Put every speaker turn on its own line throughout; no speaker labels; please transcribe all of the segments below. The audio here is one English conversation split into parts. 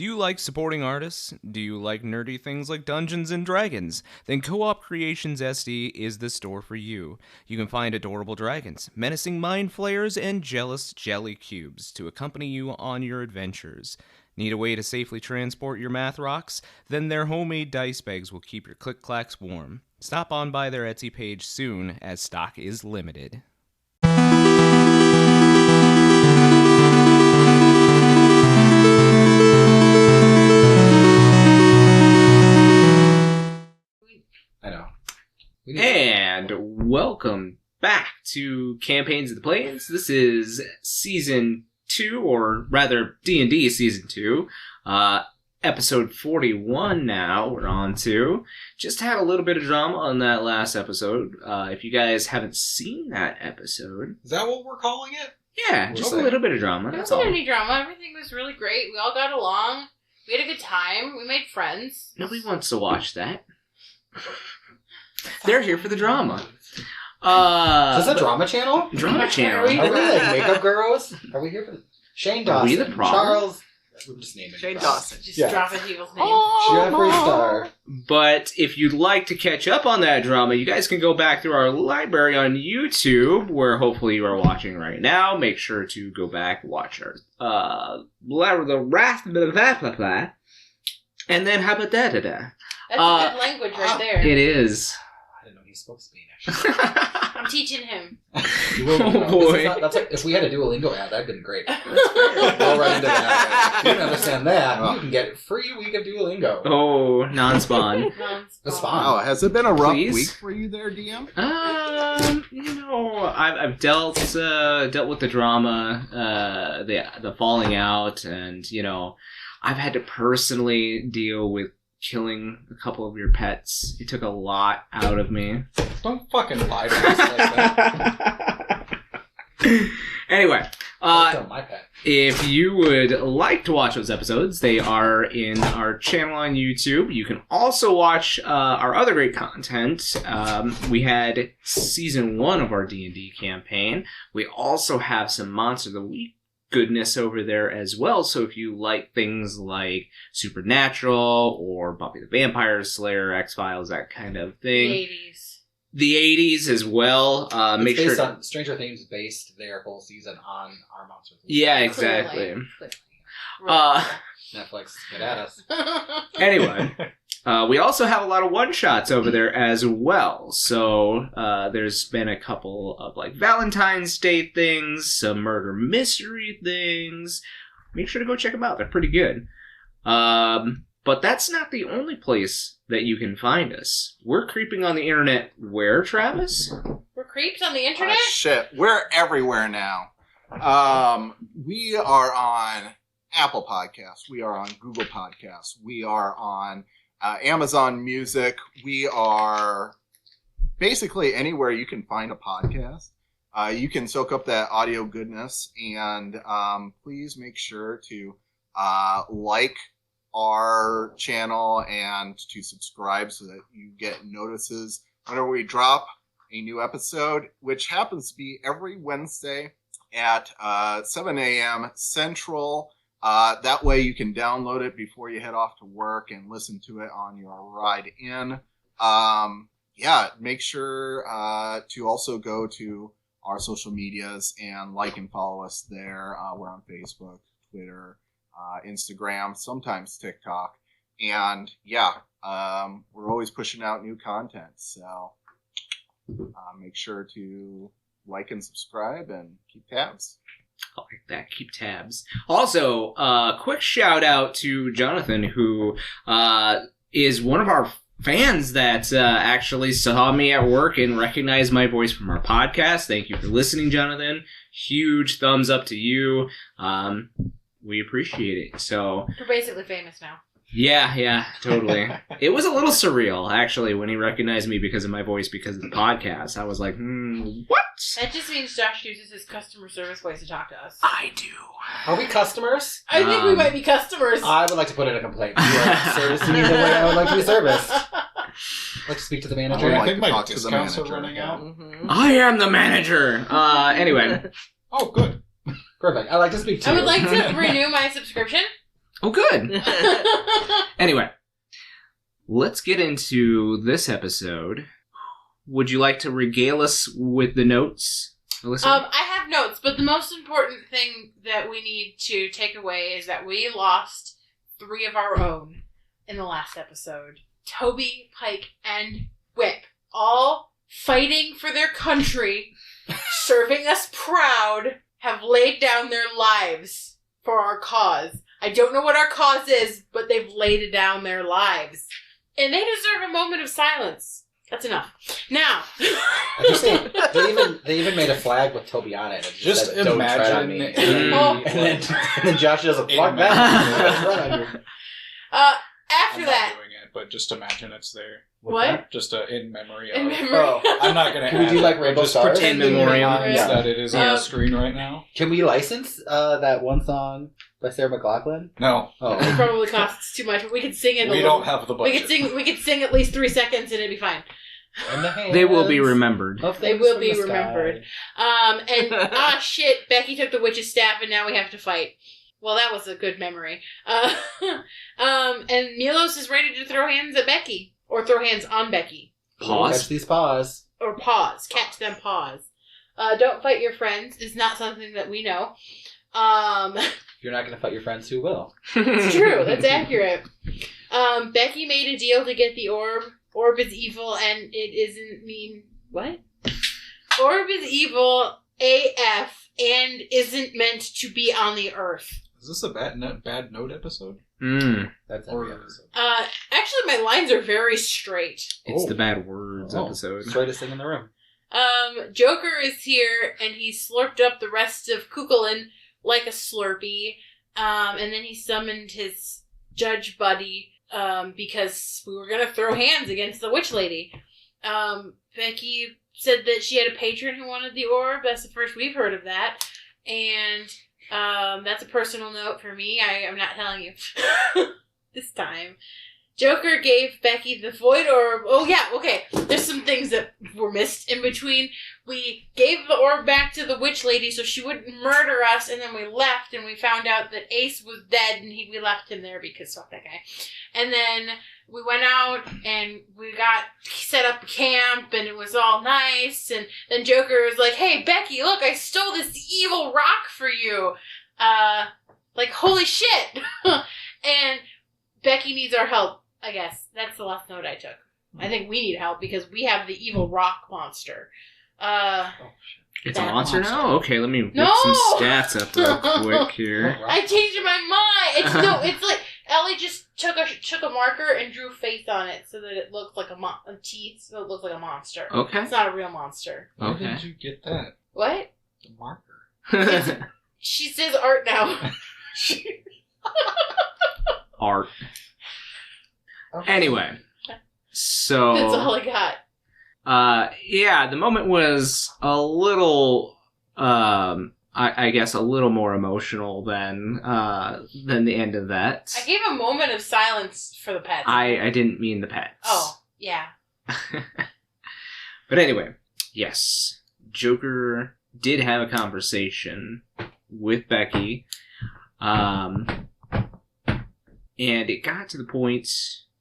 Do you like supporting artists? Do you like nerdy things like Dungeons and Dragons? Then Co-op Creations SD is the store for you. You can find adorable dragons, menacing mind flayers, and jealous jelly cubes to accompany you on your adventures. Need a way to safely transport your math rocks? Then their homemade dice bags will keep your click-clacks warm. Stop on by their Etsy page soon, as stock is limited.
I know.
And welcome back to Campaigns of the Plains. This is Season 2, or rather D&D Season 2. Episode 41 now we're on to. Just had a little bit of drama on that last episode. If you guys haven't seen that episode...
Is that what we're calling it?
Yeah, just a little bit of drama.
There wasn't any drama. Everything was really great. We all got along. We had a good time. We made friends.
Nobody wants to watch that. They're here for the drama.
Is this a drama channel?
Drama channel.
Are we like makeup girls? Are we here for Shane Dawson?
Are we the problem?
Charles. We're just naming
Shane Dawson.
Just
Yeah.
dropping people's names.
Jeffree Star.
But if you'd like to catch up on that drama, you guys can go back through our library on YouTube, where hopefully you are watching right now. Make sure to go back, watch our the Wrath, blah, blah, blah, blah. And then how about that?
That's a good language right there.
It is.
I didn't know he spoke Spanish.
I'm teaching him.
Oh boy.
That's like, if we had a Duolingo ad, that'd been great. Go right into that. If you don't understand that, you can get a free week of Duolingo.
Oh, non-spawn.
The spawn.
Oh, has it been a rough
Please?
week for you there, DM?
I've dealt with the drama, the falling out, and I've had to personally deal with killing a couple of your pets. It took a lot out of me.
Don't fucking lie to us like that.
Anyway,
Don't my pet.
if you would like to watch those episodes, they are in our channel on YouTube. You can also watch our other great content. We had Season 1 of our D&D campaign. We also have some Monster of the Week goodness over there as well. So if you like things like Supernatural or Buffy the Vampire Slayer, X-Files, that kind of thing.
The 80s.
The 80s as well. Make
It's
sure
based on Stranger Things based their whole season on our Monster of the Week.
Yeah, exactly.
Clearly.
Netflix, get at us.
Anyway, we also have a lot of one-shots over there as well. So there's been a couple of like Valentine's Day things, some murder mystery things. Make sure to go check them out. They're pretty good. But that's not the only place that you can find us. We're creeping on the internet where, Travis?
We're creeps on the internet?
Shit, we're everywhere now. We are on Apple Podcasts. We are on Google Podcasts. We are on Amazon Music. We are basically anywhere you can find a podcast. You can soak up that audio goodness, and please make sure to like our channel and to subscribe so that you get notices whenever we drop a new episode, which happens to be every Wednesday at 7 a.m. Central. That way you can download it before you head off to work and listen to it on your ride in. Make sure to also go to our social medias and like and follow us there. We're on Facebook, Twitter, Instagram, sometimes TikTok. And we're always pushing out new content. So make sure to like and subscribe and keep tabs.
I like that. Keep tabs. Also, quick shout out to Jonathan, who is one of our fans that actually saw me at work and recognized my voice from our podcast. Thank you for listening, Jonathan. Huge thumbs up to you. We appreciate it. So
We're basically famous now.
yeah, totally. It was a little surreal, actually, when he recognized me because of my voice, because of the podcast. I was like, what?
That just means Josh uses his customer service voice to talk to us.
I do.
Are we customers?
I think we might be customers.
I would like to put in a complaint. You are servicing me the way I would like to be serviced. I'd like to speak to the manager.
I would
I
like
think
to
my
talk to the
discounts are
manager.
running out.
Mm-hmm.
I am the manager. Anyway.
Oh, good.
Perfect. I'd like to speak to
I
you.
would like to renew my subscription.
Oh, good. Anyway, let's get into this episode. Would you like to regale us with the notes, Alyssa?
I have notes, but the most important thing that we need to take away is that we lost 3 of our own in the last episode. Toby, Pike, and Whip, all fighting for their country, serving us proud, have laid down their lives for our cause. I don't know what our cause is, but they've laid down their lives. And they deserve a moment of silence. That's enough. Now.
I just think they even made a flag with Toby on it.
Just
said, "Don't tread on me." And then Josh does a fuck that.
After
I'm
that.
not doing it, but just imagine it's there.
What?
Just in memory of.
In memory.
Oh,
I'm not going to
Can we do like Rainbow
just
Stars?
pretend memoriam.
that it is on the screen right now.
Can we license that one song by Sarah McLachlan?
No.
It
Oh.
probably costs too much, but we could sing it.
We don't have the budget.
We could sing at least 3 seconds, and it'd be fine.
They will be remembered.
They will be remembered. And shit, Becky took the witch's staff, and now we have to fight. Well, that was a good memory. And Milos is ready to throw hands at Becky, or throw hands on Becky,
Pause.
Catch these paws.
or pause, catch them pause. Don't fight your friends is not something that we know.
If you're not going to fight your friends, who will?
It's true. That's accurate. Becky made a deal to get the orb. Orb is evil, and it isn't mean. What? Orb is evil AF and isn't meant to be on the earth.
Is this a bad note episode?
That's every episode.
Actually, my lines are very straight.
It's the bad words
Oh.
episode.
Straightest thing in the room.
Joker is here, and he slurped up the rest of Kukulin like a Slurpee. And then he summoned his judge buddy, because we were gonna throw hands against the witch lady. Becky said that she had a patron who wanted the orb. That's the first we've heard of that. And, that's a personal note for me. I'm not telling you this time. Joker gave Becky the void orb. Oh, yeah, okay. There's some things that were missed in between. We gave the orb back to the witch lady so she wouldn't murder us, and then we left, and we found out that Ace was dead, and we left him there because fuck that guy. And then we went out, and we got set up a camp, and it was all nice, and then Joker was like, hey, Becky, look, I stole this evil rock for you. Like, holy shit. And Becky needs our help. I guess. That's the last note I took. I think we need help because we have the evil rock monster.
It's a
That
monster now? Okay, let me whip
No!
some stats up real quick here.
I changed my mind! It's like Ellie just took a marker and drew face on it so that it looked like a teeth, so it looked like a monster.
Okay.
It's not a real monster.
Where
Okay.
did you get that?
What?
The marker.
She says art now.
Art.
Okay.
Anyway. So...
That's all I got.
Yeah, the moment was a little, I guess a little more emotional than the end of that.
I gave a moment of silence for the pets.
I didn't mean the pets.
Oh, yeah.
But anyway, yes, Joker did have a conversation with Becky, and it got to the point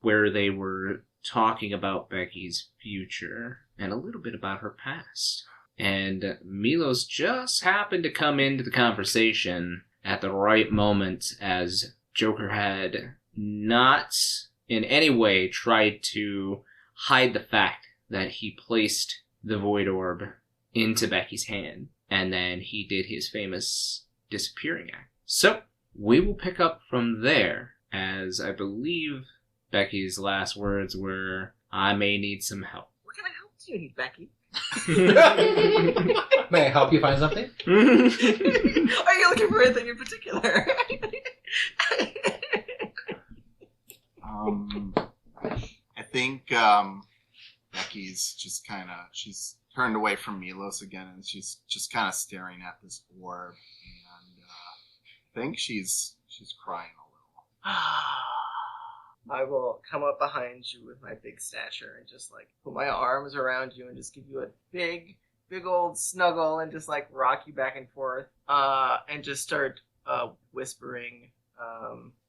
where they were talking about Becky's future and a little bit about her past. And Milos just happened to come into the conversation at the right moment, as Joker had not in any way tried to hide the fact that he placed the Void Orb into Becky's hand, and then he did his famous disappearing act. So, we will pick up from there, as I believe Becky's last words were, I may need some help.
What kind of help do you need, Becky?
May I help you find something?
Are you looking for anything in particular?
I think Becky's just kind of, she's turned away from Milos again, and she's just kind of staring at this orb, and I think she's crying a little.
I will come up behind you with my big stature and just like put my arms around you and just give you a big old snuggle and just like rock you back and forth, and just start whispering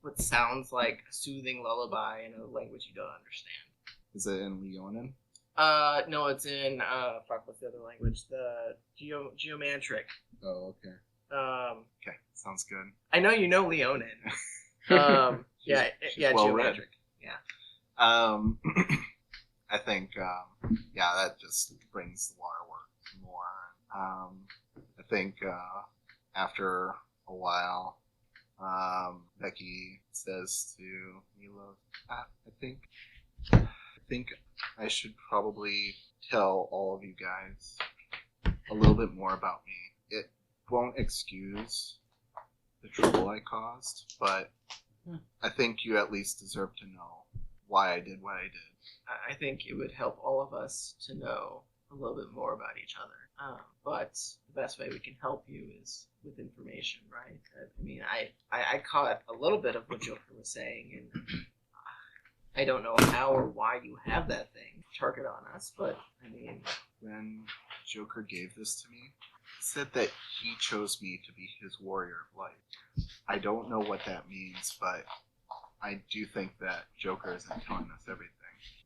what sounds like a soothing lullaby in a language you don't understand.
Is it in Leonin?
No, it's in fuck, what's the other language? The Geomantric.
Oh, okay. Okay, sounds good.
I know you know Leonin. Yeah,
well read.
Geomantric. Yeah.
I think, that just brings the waterworks more. I think after a while, Becky says to Milos, I think I should probably tell all of you guys a little bit more about me. It won't excuse the trouble I caused, but I think you at least deserve to know why I did what I did.
I think it would help all of us to know a little bit more about each other. But the best way we can help you is with information, right? I mean, I caught a little bit of what Joker was saying, and I don't know how or why you have that thing target on us, but I mean...
When Joker gave this to me, he said that he chose me to be his warrior of light. I don't know what that means, but I do think that Joker isn't telling us everything.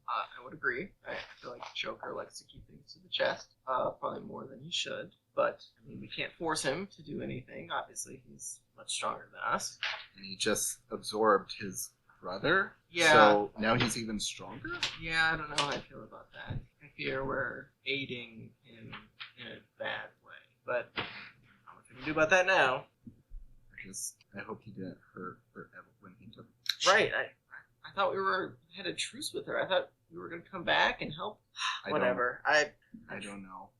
I would agree. I feel like Joker likes to keep things to the chest, probably more than he should. But, I mean, we can't force him to do anything. Obviously, he's much stronger than us.
And he just absorbed his brother?
Yeah.
So now he's even stronger?
Yeah, I don't know how I feel about that. I fear we're aiding him in a bad way. But, I don't know what we can do about that now.
I hope he didn't hurt Eva when he took
Right. I thought we had a truce with her. I thought we were going to come back and help. Whatever. I
don't know.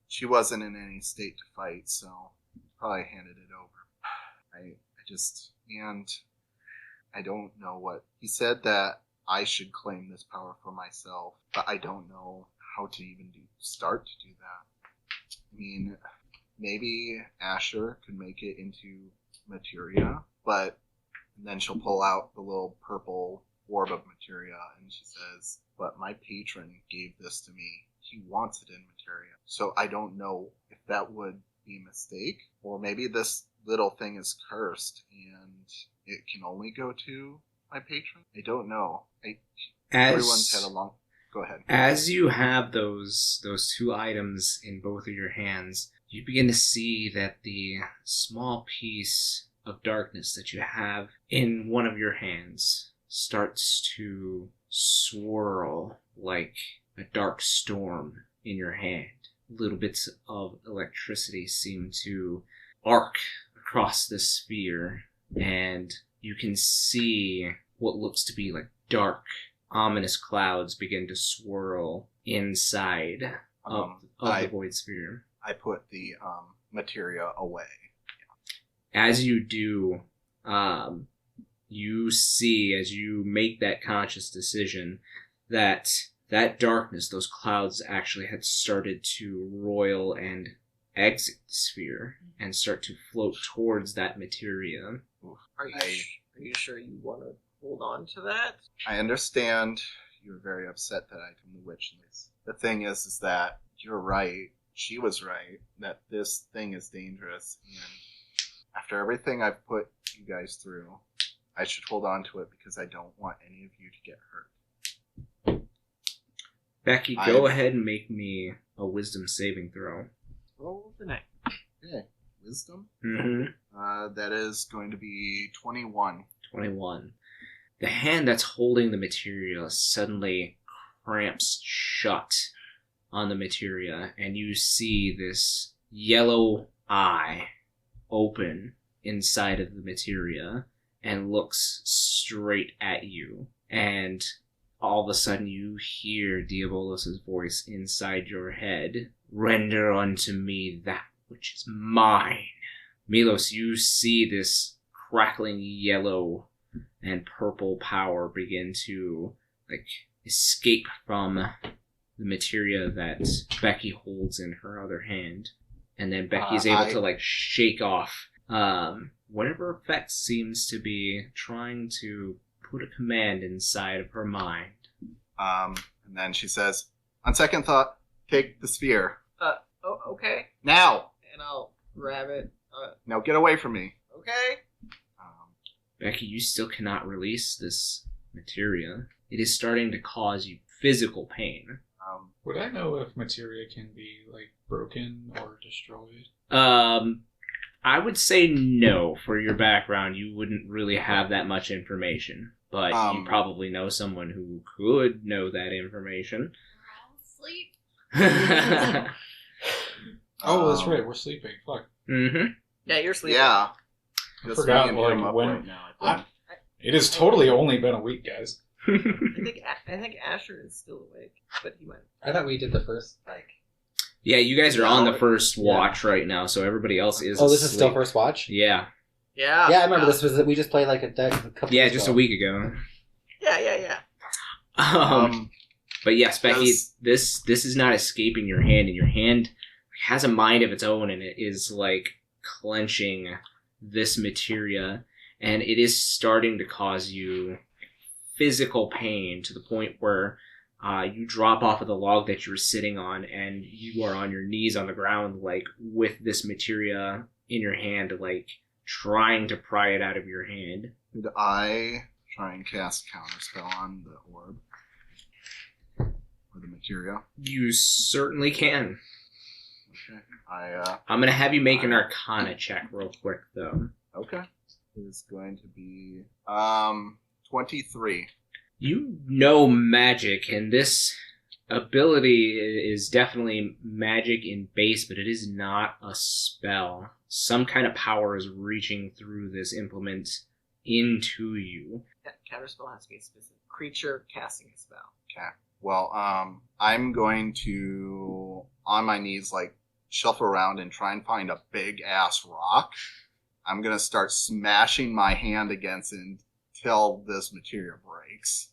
She wasn't in any state to fight, so probably handed it over. And I don't know what... He said that I should claim this power for myself, but I don't know how to even start to do that. I mean, maybe Asher could make it into materia, but then she'll pull out the little purple orb of materia, and she says, but my patron gave this to me. He wants it in materia. So I don't know if that would be a mistake, or maybe this little thing is cursed, and it can only go to my patron. I don't know. Everyone's had a long... Go ahead.
As you have those two items in both of your hands, you begin to see that the small piece of darkness that you have in one of your hands starts to swirl like a dark storm in your hand. Little bits of electricity seem to arc across the sphere, and you can see what looks to be like dark, ominous clouds begin to swirl inside of the void sphere.
I put the materia away.
As you do, you see, as you make that conscious decision, that darkness, those clouds actually had started to roil and exit the sphere and start to float towards that materia.
Are you sure you want to hold on to that?
I understand you're very upset that I took the witch. The thing is that you're right. She was right that this thing is dangerous, and after everything I've put you guys through, I should hold on to it because I don't want any of you to get hurt.
Becky, go ahead and make me a wisdom saving throw.
Roll the neck.
Okay, wisdom?
Mm-hmm.
That is going to be 21.
21. The hand that's holding the materia suddenly cramps shut on the materia, and you see this yellow eye open inside of the materia and looks straight at you. And all of a sudden you hear Diabolos' voice inside your head. Render unto me that which is mine. Milos, you see this crackling yellow and purple power begin to escape from the materia that Becky holds in her other hand. And then Becky's able to shake off whatever effect seems to be trying to put a command inside of her mind.
And then she says, on second thought, take the sphere.
Okay.
Now!
And I'll grab it.
Now get away from me.
Okay.
Becky, you still cannot release this materia. It is starting to cause you physical pain.
Would I know if materia can be, like, broken or destroyed?
I would say no. For your background, you wouldn't really have that much information. But you probably know someone who could know that information.
Sleep.
Oh, that's right. We're sleeping. Fuck.
Mm-hmm.
Yeah, you're sleeping.
Yeah.
I
Just
forgot,
me and him
like,
up
when-
right now, I think.
It has totally only been a week, guys.
I think Asher is still awake, but he might.
I thought we did the first, like...
Yeah, you guys are on the first watch right now, so everybody else is
Oh, this is
asleep.
still first watch?
Yeah.
Yeah.
Yeah, I remember this was... We just played, like, a couple
Yeah,
days
just
ago.
a week ago.
Yeah.
But yes, Becky,
Yes.
this is not escaping your hand, and your hand has a mind of its own, and it is like clenching this materia, and it is starting to cause you physical pain to the point where you drop off of the log that you were sitting on, and you are on your knees on the ground, like with this materia in your hand, like trying to pry it out of your hand.
Could I try and cast Counterspell on the orb? Or the materia?
You certainly can.
Okay.
I'm gonna have you make an Arcana check real quick, though.
Okay. It's going to be 23.
You know magic, and this ability is definitely magic in base, but it is not a spell. Some kind of power is reaching through this implement into you.
Counterspell has to be a specific creature casting a spell.
Okay. Well, I'm going to, on my knees, like, shuffle around and try and find a big-ass rock. I'm going to start smashing my hand against it until this material breaks.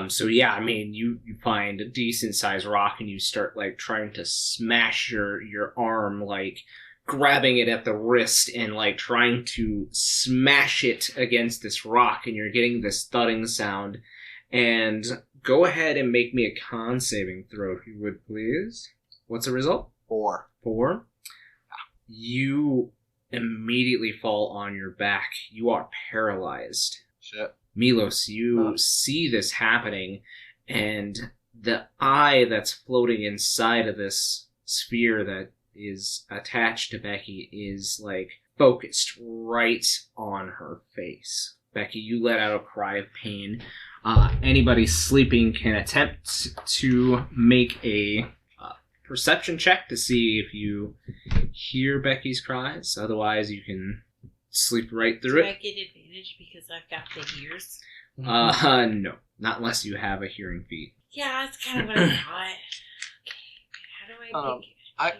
So yeah, I mean, you find a decent sized rock and you start like trying to smash your arm, like grabbing it at the wrist and like trying to smash it against this rock, and you're getting this thudding sound. And go ahead and make me a con saving throw if you would, please. What's the result?
4.
4. You immediately fall on your back. You are paralyzed.
Shit.
Milos, you see this happening, and the eye that's floating inside of this sphere that is attached to Becky is, like, focused right on her face. Becky, you let out a cry of pain. Anybody sleeping can attempt to make a perception check to see if you hear Becky's cries. Otherwise, you can sleep right through
Do
it.
I get advantage because I've got the ears?
No. Not unless you have a hearing feat.
Yeah, that's kind of what I thought. Okay, how do I make it?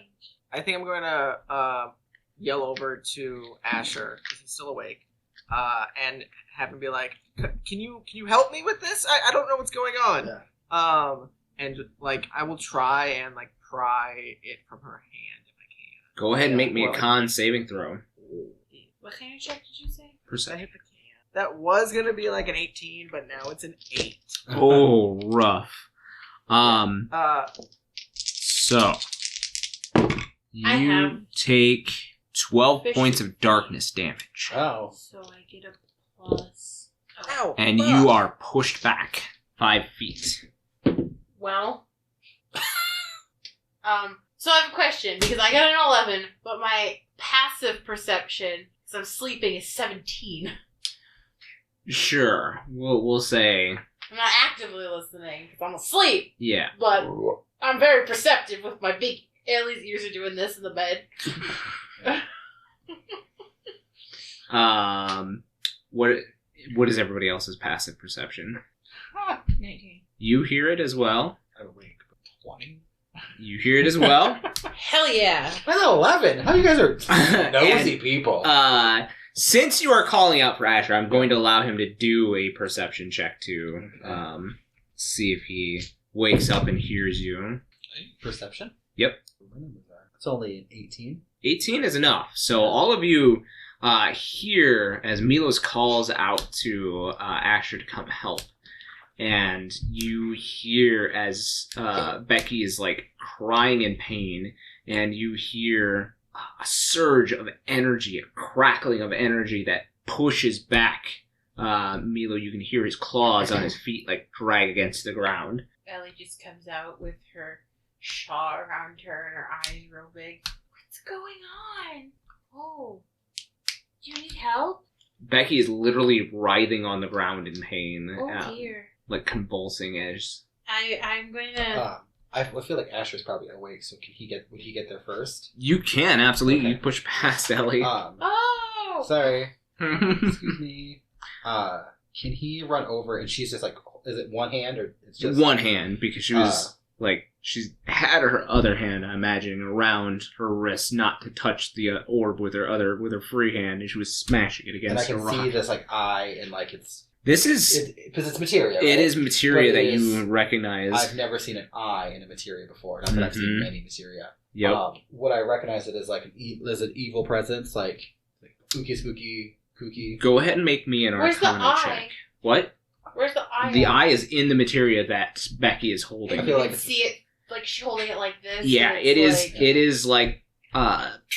I think I'm going to yell over to Asher because he's still awake, and have him be like, "Can you help me with this? I don't know what's going on."
Yeah.
And like I will try and like pry it from her hand if I can.
Go ahead and make me a
Well,
con saving throw.
What kind of check did you say?
Perception.
That was gonna be like an 18, but now it's an 8.
Oh, rough. So
I
you
have
take 12
fish.
points of darkness damage,
Oh.
So I get a plus.
Ow!
and you are pushed back 5 feet.
Well, so I have a question because I got an 11, but my passive perception, because I'm sleeping, is 17.
Sure, we'll say
I'm not actively listening because I'm asleep,
yeah.
but I'm very perceptive with my big Ellie's ears are doing this in the bed.
What is everybody else's passive perception?
19.
You hear it as well.
Awake, but 20?
You hear it as well.
Hell yeah.
That's 11. How you guys are nosy
And,
people.
Since you are calling out for Asher, I'm going to allow him to do a perception check to see if he wakes up and hears you.
Perception?
Yep.
It's only an 18.
18 is enough. So all of you hear as Milos calls out to Asher to come help. And you hear as Becky is like crying in pain, and you hear a surge of energy, a crackling of energy that pushes back Milo. You can hear his claws on his feet like drag against the ground.
Ellie just comes out with her shawl around her and her eyes real big. What's going on? Oh, do you need help?
Becky is literally writhing on the ground in pain.
Oh dear.
Like convulsing as...
I'm going to...
I feel like Asher's probably awake, so would he get there first?
You can, absolutely.
Okay.
You push past Ellie.
Oh!
Sorry. Excuse me. Can he run over and she's just like, is it one hand or it's just...
One hand, because she was, she had her other hand, I imagine, around her wrist, not to touch the orb with her free hand, and she was smashing it against
and
a
I can
rock.
see this like eye and like it's...
This is...
Because it's materia, right?
It is materia
But
that
it is-
you recognize.
I've never seen an eye in a materia before. Not that I've seen many materia.
Yep.
What I recognize it as like is an evil presence, like spooky, kooky.
Go ahead and make me an
Where's the
Arcana
eye?
check. What?
Where's the eye?
The eye is in the materia that Becky is holding.
I
I
feel
feel
like
like see it, like she's holding it like this.
Yeah,
and
it is.
like-
It is like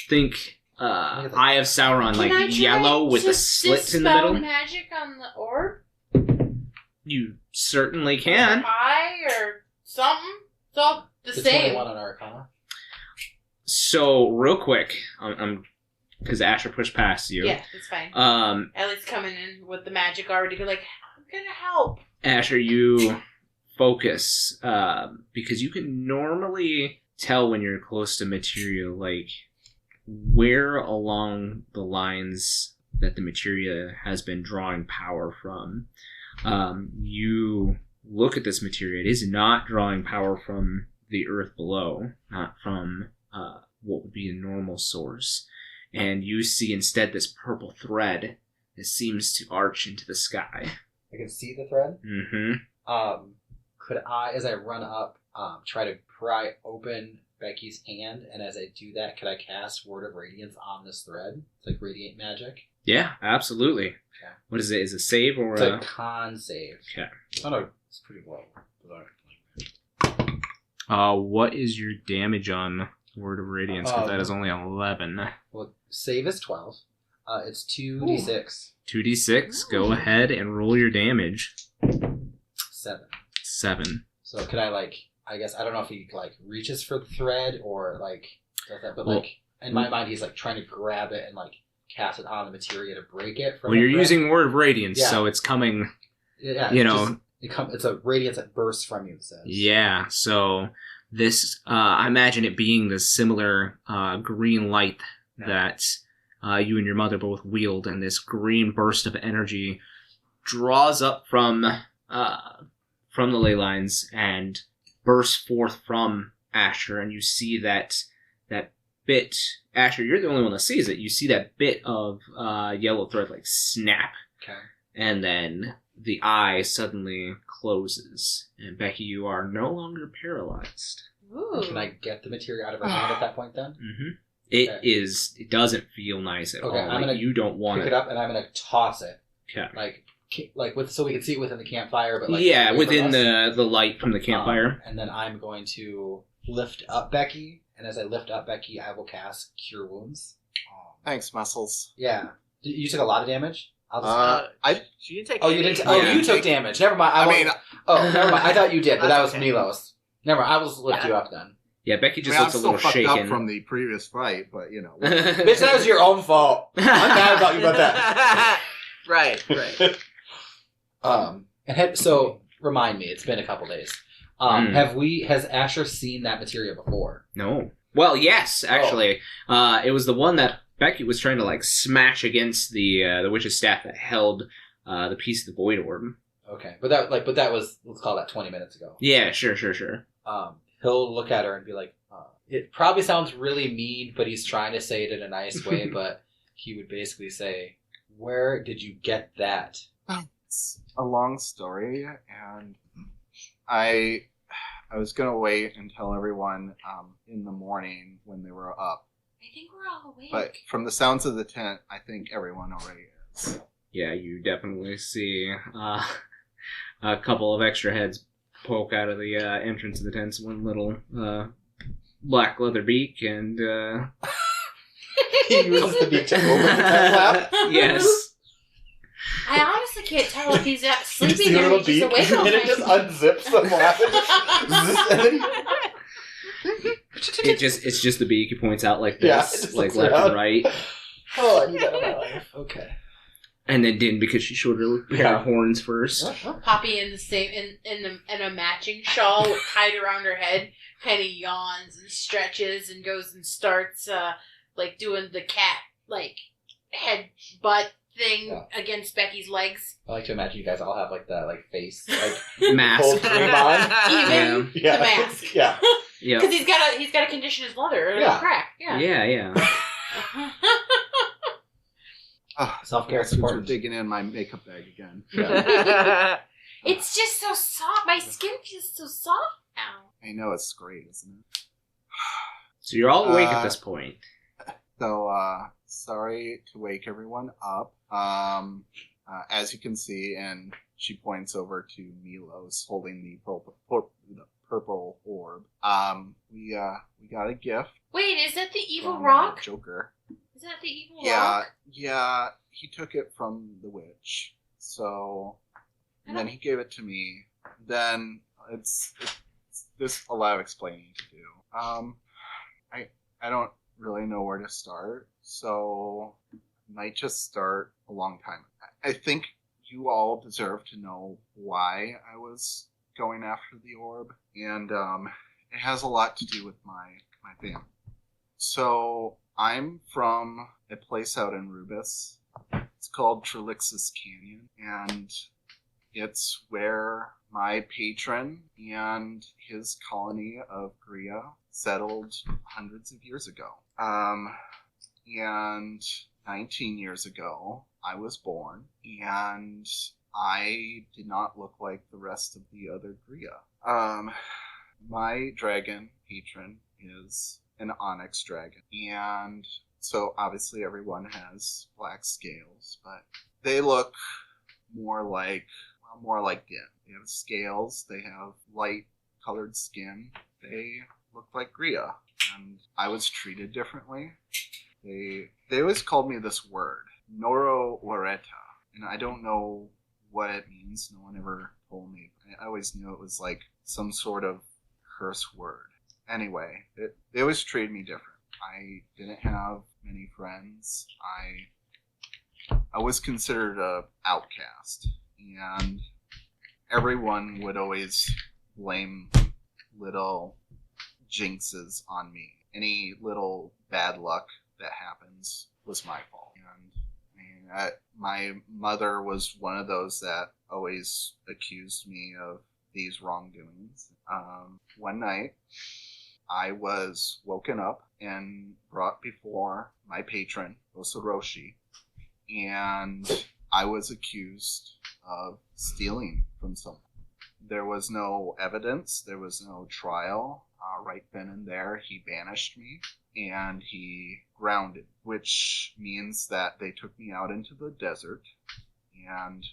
think Eye of Sauron,
Can I
like
try
yellow with
to
a slit in the
dispel
middle.
magic on the orb?
You certainly can.
Eye or something? It's all the
It's
same.
21 on Arcana.
So real quick, because Asher pushed past you.
Yeah, it's fine. Ellie's coming in with the magic already. Go like, I'm gonna help.
Asher, you focus because you can normally tell when you're close to materia, like where along the lines that the materia has been drawing power from. You look at this materia; it is not drawing power from the earth below, not from what would be a normal source, and you see instead this purple thread that seems to arch into the sky.
I can see the thread.
Mm-hmm.
Could I, as I run up, try to pry open Becky's hand, and as I do that, could I cast Word of Radiance on this thread? It's like radiant magic.
Yeah, absolutely.
Okay.
What is it? Is it a save or
It's
a...
a con save.
Okay.
Oh no, it's pretty low.
What is your damage on Word of Radiance? Because that is only 11.
Well, save is 12. It's 2d6.
2d6. Go ahead and roll your damage.
7.
7.
So could I I guess I don't know if he reaches for the thread or does that, but
Well,
in my mind he's trying to grab it and cast it on the materia to break it. From
Well,
the
you're
thread.
using Word of Radiance,
Yeah.
so it's coming...
Yeah,
you
it's
know...
just- it's a radiance that bursts from you. It says.
Yeah, so this... I imagine it being the similar green light that you and your mother both wield, and this green burst of energy draws up from the ley lines and bursts forth from Asher, and you see that bit. Asher, you're the only one that sees it. You see that bit of yellow thread snap,
Okay.
and then the eye suddenly closes. And Becky, you are no longer paralyzed.
Ooh.
Can I get the materia out of her hand at that point then?
Mm-hmm. It doesn't feel nice at
Okay,
all.
I'm gonna
You don't want
Pick it up and I'm gonna toss it.
Okay.
So we can see it within the campfire, but
yeah,
away from
within
us.
the light from the campfire.
And then I'm going to lift up Becky, and as I lift up Becky, I will cast Cure Wounds.
Thanks, Muscles.
Yeah. You took a lot of damage? I'll just...
She didn't take.
Oh, you didn't.
Yeah.
You took damage. Never mind. Never mind. I thought you did, but that was Milos. Never mind. I will lift you up then.
Yeah, Becky just
I'm
looks a
still
little
fucked
shaken.
up from the previous fight, but you know.
Bitch, that was your own fault. I'm mad about you about that.
Right.
So remind me. It's been a couple days. Has Asher seen that materia before?
No. Well, yes, actually. It was the one that Becky was trying to smash against the witch's staff that held the piece of the void orb.
Okay, but that was, let's call that 20 minutes ago.
Yeah, sure.
He'll look at her and be like, it probably sounds really mean, but he's trying to say it in a nice way, but he would basically say, where did you get that?
It's a long story, and I was gonna wait and tell everyone in the morning when they were up.
I think we're all awake.
But from the sounds of the tent, I think everyone already is.
Yeah, you definitely see a couple of extra heads poke out of the entrance of the tents. One little black leather beak, and
He uses the beak to open the tent flap?
yes.
I honestly can't tell if he's sleeping
See a
or
little
he's just
beak,
awake all
and it
night.
just unzips the glass. And then
It's just the beak. He points out like
Yeah,
this,
it just
like
looks
left
around.
and right.
oh, I need that in my life. Okay.
And then Din, because she showed her pair
Yeah.
of horns first.
Poppy in the same in a matching shawl tied around her head, kind of yawns and stretches and goes and starts like doing the cat like head butt thing against Becky's legs.
I like to imagine you guys all have like that like face like cold
Mask.
cream on.
Even
Yeah.
the mask.
Yeah.
Yep.
Because he's got to condition his leather or
Yeah.
crack. Yeah.
Yeah.
Self-care is
We're
important.
digging in my makeup bag again.
It's just so soft. My skin feels so soft now.
I know, it's great, isn't it?
So you're all awake at this point.
So, sorry to wake everyone up. As you can see, and she points over to Milos holding the purple orb. We got a gift.
Wait, is that the evil
from,
rock?
Joker.
Is that the evil
Yeah,
rock?
yeah. He took it from the witch. So, and then he gave it to me. Then there's a lot of explaining to do. I don't really know where to start, so I might just start a long time. I think you all deserve to know why I was going after the orb, and it has a lot to do with my family. So I'm from a place out in Rubis. It's called Trelixis Canyon, and it's where my patron and his colony of Gria settled hundreds of years ago. And 19 years ago, I was born, and I did not look like the rest of the other Gria. My dragon patron is an onyx dragon, and so obviously everyone has black scales, but they look more like Din. They have scales, they have light colored skin, they look like Gria, and I was treated differently. They always called me this word, Noro Loretta, and I don't know what it means. No one ever told me. I always knew it was like some sort of curse word. Anyway, they always treated me different. I didn't have many friends. I was considered a outcast, and everyone would always blame little jinxes on me. Any little bad luck that happens was my fault. And my mother was one of those that always accused me of these wrongdoings. One night, I was woken up and brought before my patron, Osoroshi, and I was accused of stealing from someone. There was no evidence, there was no trial. Right then and there, he banished me, and he grounded, which means that they took me out into the desert, and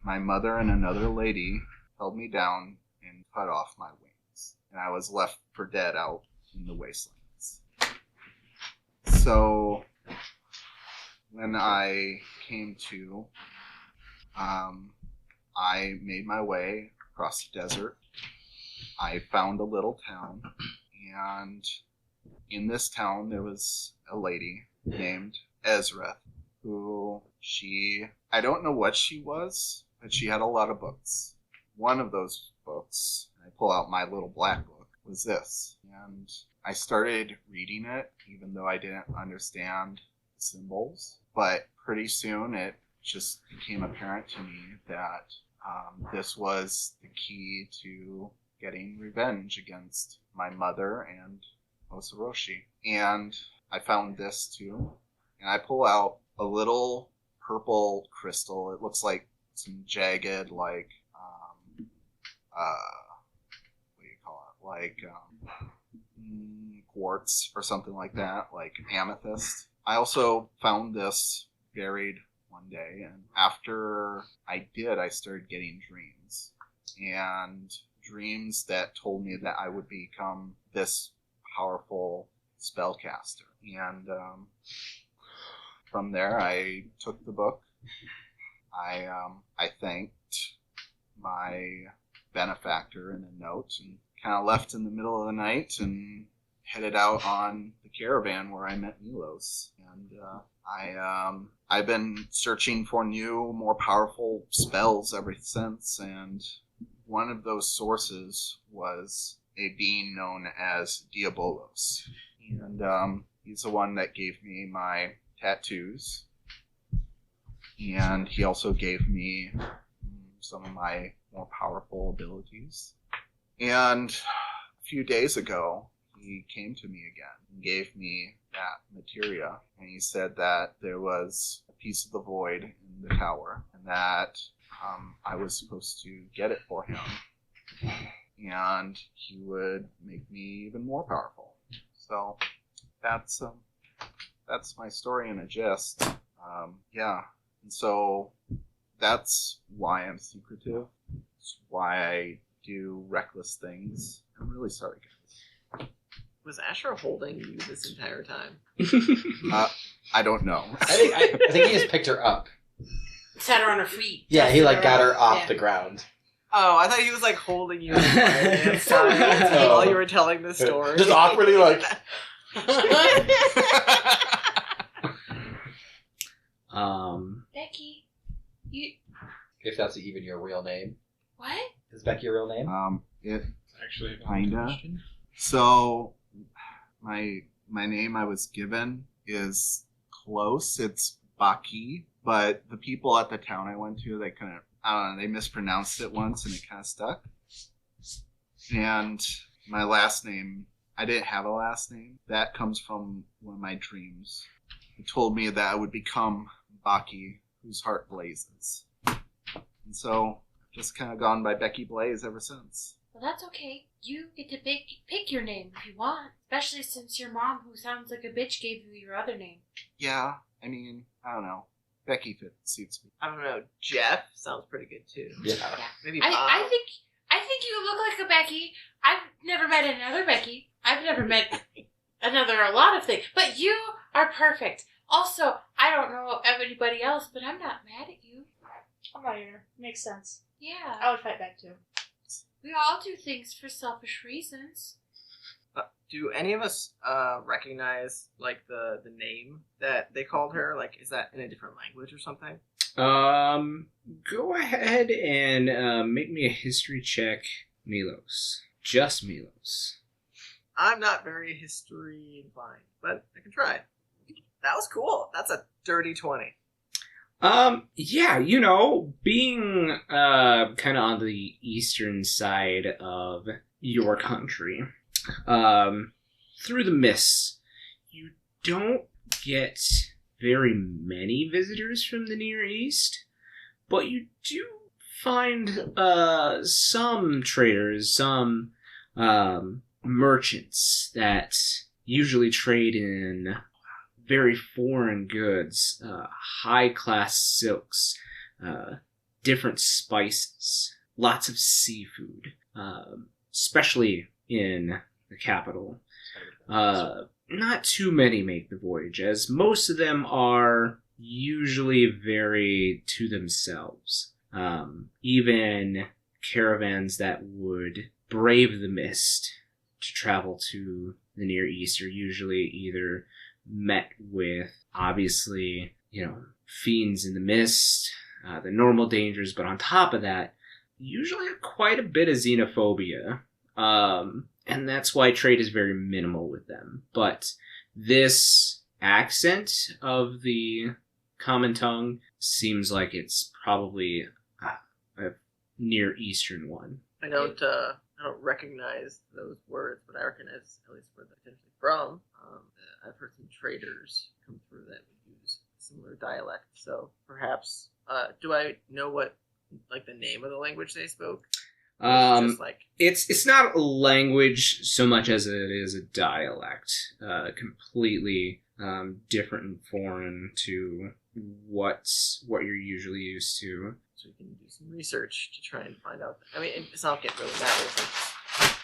my mother and another lady held me down and cut off my wings, and I was left for dead out in the wastelands. So when I came to, I made my way across the desert. I found a little town, and in this town there was a lady named Ezreth, who I don't know what she was, but she had a lot of books. One of those books, I pull out my little black book, was this, and I started reading it, even though I didn't understand the symbols, but pretty soon it just became apparent to me that this was the key to getting revenge against my mother and Osoroshi. And I found this too, and I pull out a little purple crystal. It looks like some jagged, like, what do you call it? Like, quartz or something like that, like amethyst. I also found this buried one day, and after I did, I started getting dreams. And dreams that told me that I would become this powerful spellcaster. And from there, I took the book. I thanked my benefactor in a note and kind of left in the middle of the night and headed out on the caravan where I met Milos. And I've been searching for new, more powerful spells ever since, and one of those sources was a being known as Diabolos. And he's the one that gave me my tattoos. And he also gave me some of my more powerful abilities. And a few days ago, he came to me again and gave me that materia. And he said that there was a piece of the void in the tower, and that I was supposed to get it for him. And he would make me even more powerful. So that's my story in a gist. Yeah. And so that's why I'm secretive. It's why I do reckless things. I'm really sorry, guys.
Was Asher holding you this entire time?
I don't know.
I think he just picked her up.
Set her on her feet.
Yeah, he like got her off
Yeah.
the ground.
Oh, I thought he was like holding you in the style while you were telling the story.
Just awkwardly like.
Becky, you
If that's even your real name.
what?
Is Becky your real name?
It
Actually,
Kinda. So my name I was given is close. It's Baki, but the people at the town I went to, they couldn't. I don't know. They mispronounced it once, and it kind of stuck. And my last name, I didn't have a last name. That comes from one of my dreams. It told me that I would become Baki, whose heart blazes. And so I've just kind of gone by Becky Blaize ever since.
Well, that's okay. You get to pick your name if you want, especially since your mom, who sounds like a bitch, gave you your other name.
Yeah, I mean, I don't know. Becky suits me.
I don't know. Jeff sounds pretty good too.
Yeah.
Maybe Bob.
I think you look like a Becky. I've never met another Becky. I've never met a lot of things. But you are perfect. Also, I don't know everybody else, but I'm not mad at you.
I'm not either. Makes sense.
Yeah.
I would fight back too.
We all do things for selfish reasons.
Do any of us recognize like the name that they called her? Like, is that in a different language or something?
Go ahead and make me a history check, Milos. Just Milos.
I'm not very history inclined, but I can try. That was cool. That's a dirty 20.
Yeah, you know, being kind of on the eastern side of your country, through the mists, you don't get very many visitors from the Near East, but you do find some traders, some merchants that usually trade in very foreign goods, high-class silks, different spices, lots of seafood, especially in the capital. Not too many make the voyage, as most of them are usually very to themselves. Even caravans that would brave the mist to travel to the Near East are usually either met with, obviously, you know, fiends in the mist, the normal dangers, but on top of that, usually quite a bit of xenophobia. And that's why trade is very minimal with them. But this accent of the common tongue seems like it's probably a Near Eastern one.
I don't recognize those words, but I recognize at least where they're potentially from. I've heard some traders come through that would use similar dialect. So perhaps, do I know what like the name of the language they spoke? Just like
it's not a language so much as it is a dialect, completely different and foreign to what you're usually used to.
so you can do some research to try and find out. I mean, it's not going to really matter. But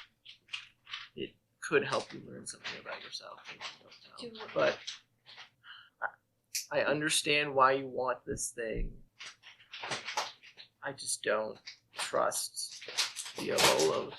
it could help you learn something about yourself. If you don't know. But I understand why you want this thing. I just don't trust Diabolos.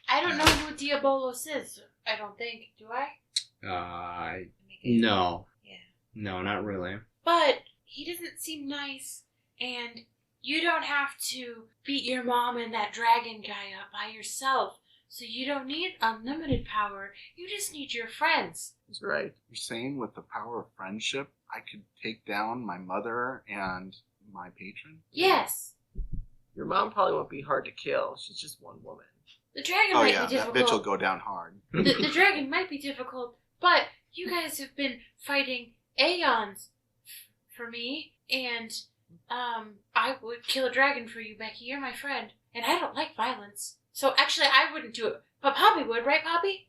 I don't know who Diabolos is. I don't think. Do I?
No.
Yeah.
No, not really.
But he doesn't seem nice, and you don't have to beat your mom and that dragon guy up by yourself. So you don't need unlimited power. You just need your friends.
He's right.
You're saying with the power of friendship, I could take down my mother and my patron?
Yes.
Your mom probably won't be hard to kill. She's just one woman.
The dragon
Oh
might
yeah,
be
that
difficult.
bitch will go down hard.
The dragon might be difficult, but you guys have been fighting aeons for me, and I would kill a dragon for you, Becky. You're my friend, and I don't like violence. So actually, I wouldn't do it, but Poppy would, right, Poppy?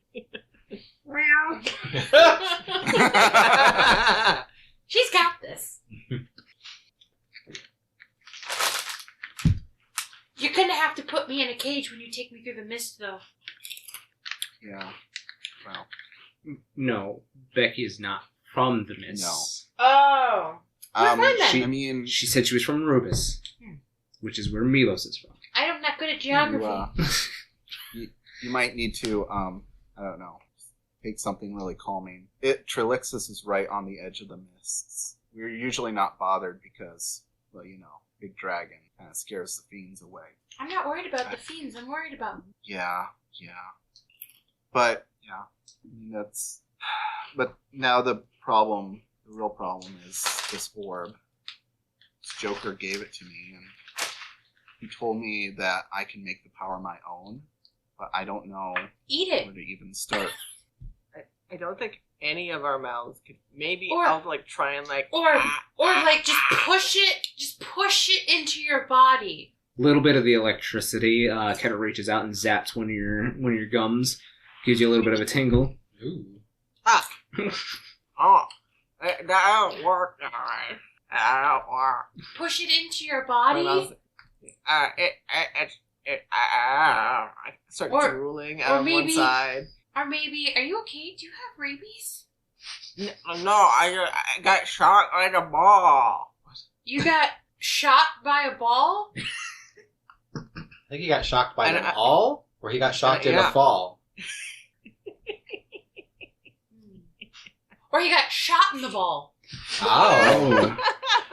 She's got this. You're gonna have to put me in a cage when you take me through the mist, though.
Yeah. Well,
No, Becky is not from the Mist.
Oh. Where's mine then?
she-
I mean,
She said she was from Rubus, which is where Milos is from.
I'm not good at geography.
you might need to, I don't know, take something really calming. Trilixis is right on the edge of the mists. We're usually not bothered because, well, you know, big dragon kind of scares the fiends away.
I'm not worried about the fiends. I'm worried about...
Yeah. But, yeah, I mean, that's... But now the real problem is this orb. This Joker gave it to me, and he told me that I can make the power my own, but I don't know
Eat it.
where to even start.
I don't think any of our mouths could. Maybe
Or-
I'll like try and like.
Or like, just push it into your body.
Little bit of the electricity kind of reaches out and zaps one of your gums, gives you a little bit of a tingle.
Ooh.
Ah. Oh, that don't work. Alright, that don't work.
Push it into your
My
body.
mouth- I start
Or-
drooling
or
out of one
maybe-
side.
Or maybe... Are you okay? Do you have rabies?
No, I got shot by the ball.
You got shot by a ball?
I think he got shocked by
And
them
I-
all, or he got shocked in
yeah.
the fall.
Or he got shot in the ball?
Oh.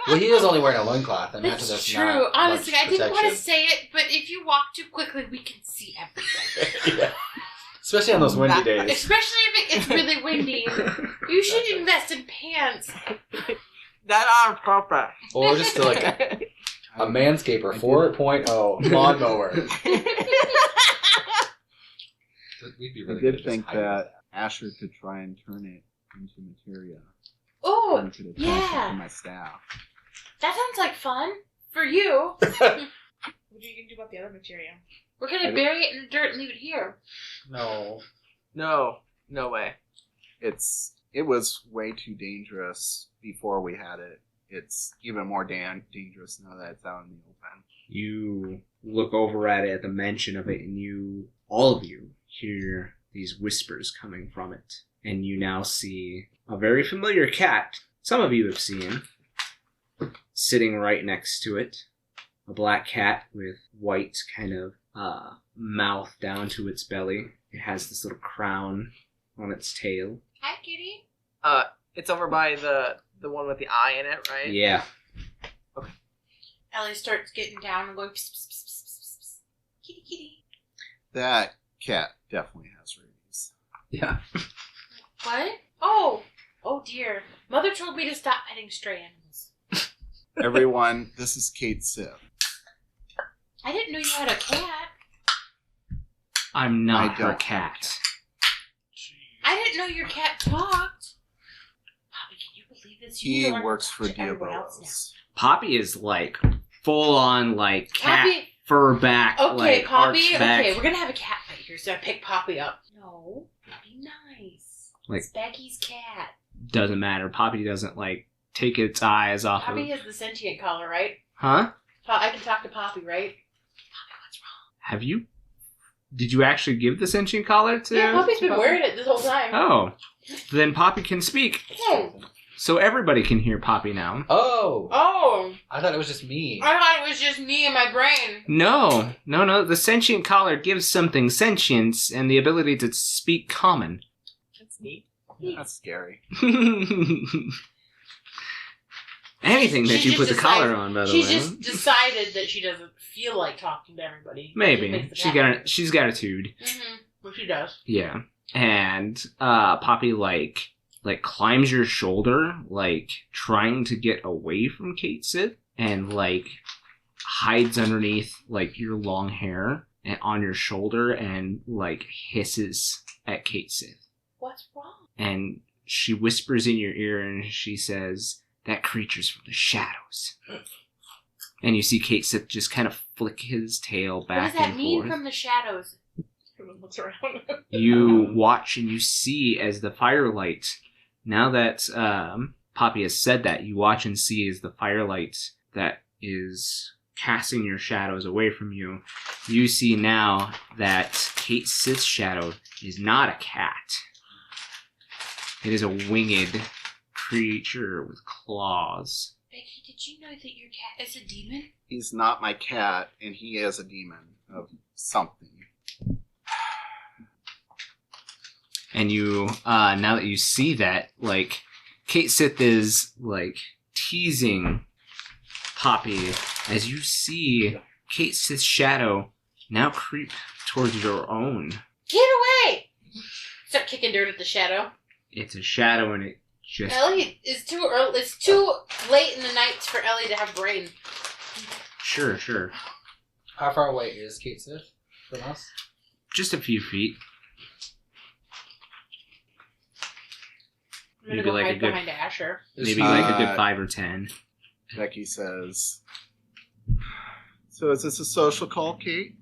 Well, he is only wearing a loincloth. I imagine
That's
there's
true.
not
Honestly,
much
I didn't want to
protection.
say it, but if you walk too quickly, we can see everything.
Yeah. Especially on those windy days.
Especially if it gets really windy. You should invest in pants.
That on purpose.
Or just like a Manscaper 4.0 lawnmower. We'd be
I
really good
did
at
think
just hiding
that Asher could try and turn it into materia.
Oh,
And could attach it
yeah.
to my staff.
That sounds like fun. For you.
What are you gonna do about the other materia?
We're gonna bury it in the dirt and leave it here.
No.
No way.
It was way too dangerous before we had it. It's even more dangerous now that it's out in the open.
You look over at it at the mention of it, and all of you, hear these whispers coming from it. And you now see a very familiar cat, some of you have seen, sitting right next to it. A black cat with white kind of mouth down to its belly. It has this little crown on its tail.
Hi, kitty.
It's over by the one with the eye in it, right?
Yeah.
Ellie starts getting down and going, pss, pss, pss, pss, pss, pss. Kitty, kitty.
That cat definitely has rabies.
Yeah.
What? Oh dear. Mother told me to stop petting stray animals.
Everyone, this is Kate Sif.
I didn't know you had a cat.
I'm
I
not her
don't.
cat.
I didn't know your cat talked. Poppy, can you believe this? You need
He
to learn to
works
talk
for
to everyone else now.
Diabolos.
Poppy is like full on like cat
Poppy.
fur back.
Okay,
like,
Poppy.
arched back.
Okay, we're gonna have a cat fight here, so I pick Poppy up. No, be nice.
Like-
It's Becky's cat.
Doesn't matter. Poppy doesn't like take its eyes off
Poppy
of.
has the sentient collar, right?
Huh?
I can talk to Poppy, right? Poppy, what's wrong?
Have you? Did you actually give the sentient collar to?
Yeah, Poppy's been
Poppy?
wearing it this whole time.
Oh, then Poppy can speak.
Hey,
So everybody can hear Poppy now.
Oh!
Oh,
I thought it was just me.
I thought it was just me and my brain.
No. The sentient collar gives something sentience and the ability to speak common.
That's neat.
That's scary.
Anything that
She
you
just
put the collar on, by the
She
way.
just decided that she doesn't feel like talking to everybody.
Maybe. She's got a tude.
Mm-hmm. Well, she does.
Yeah. And Poppy like climbs your shoulder, like trying to get away from Kate Sith, and like hides underneath like your long hair and on your shoulder and like hisses at Kate Sith.
What's wrong?
And she whispers in your ear and she says, "That creature's from the shadows." And you see Kate Sith just kind of flick his tail back
What does that
and
mean
forth.
from the shadows?
Everyone looks around.
You watch and you see as the firelight, now that Poppy has said that, you watch and see as the firelight that is casting your shadows away from you, you see now that Kate Sith's shadow is not a cat. It is a winged creature with claws.
Becky, did you know that your cat is a demon?
He's not my cat, and he is a demon of something.
And you, now that you see that, like, Kate Sith is, like, teasing Poppy as you see Kate Sith's shadow now creep towards your own.
Get away! Start kicking dirt at the shadow.
It's a shadow and it just...
Ellie is too early. It's too late in the night for Ellie to have brain.
Sure.
How far away is Kate Sith from us?
Just a few feet.
I'm gonna
Maybe
go
like a
hide
good-
behind Asher.
Maybe like a good 5 or 10.
Becky says, "So is this a social call, Kate?"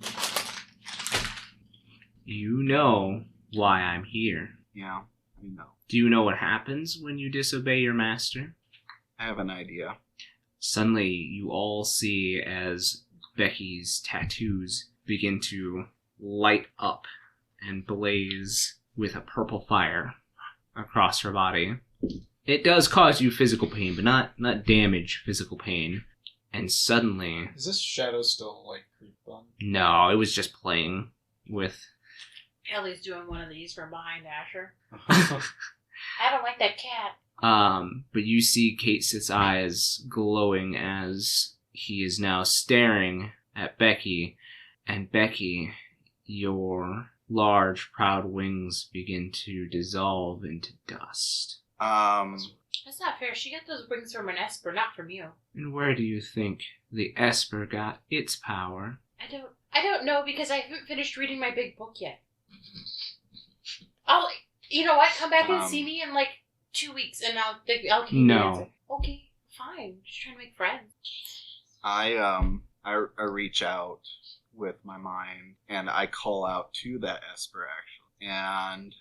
You know why I'm here.
Yeah, I know.
Do you know what happens when you disobey your master?
I have an idea.
Suddenly, you all see as Becky's tattoos begin to light up and blaze with a purple fire across her body. It does cause you physical pain, but not damage physical pain. And suddenly,
Is this shadow still like creeped on?
no, it was just playing with...
Ellie's doing one of these from behind Asher. I don't like that cat.
But you see Kate Sith's eyes glowing as he is now staring at Becky, and Becky, your large, proud wings begin to dissolve into dust.
That's not fair. She got those wings from an Esper, not from you.
And where do you think the Esper got its power?
I don't know because I haven't finished reading my big book yet. You know what? Come back and see me in like 2 weeks, and I'll give you the
No.
answer. Okay, fine. Just trying to make friends.
I reach out with my mind and I call out to that Esper actually, and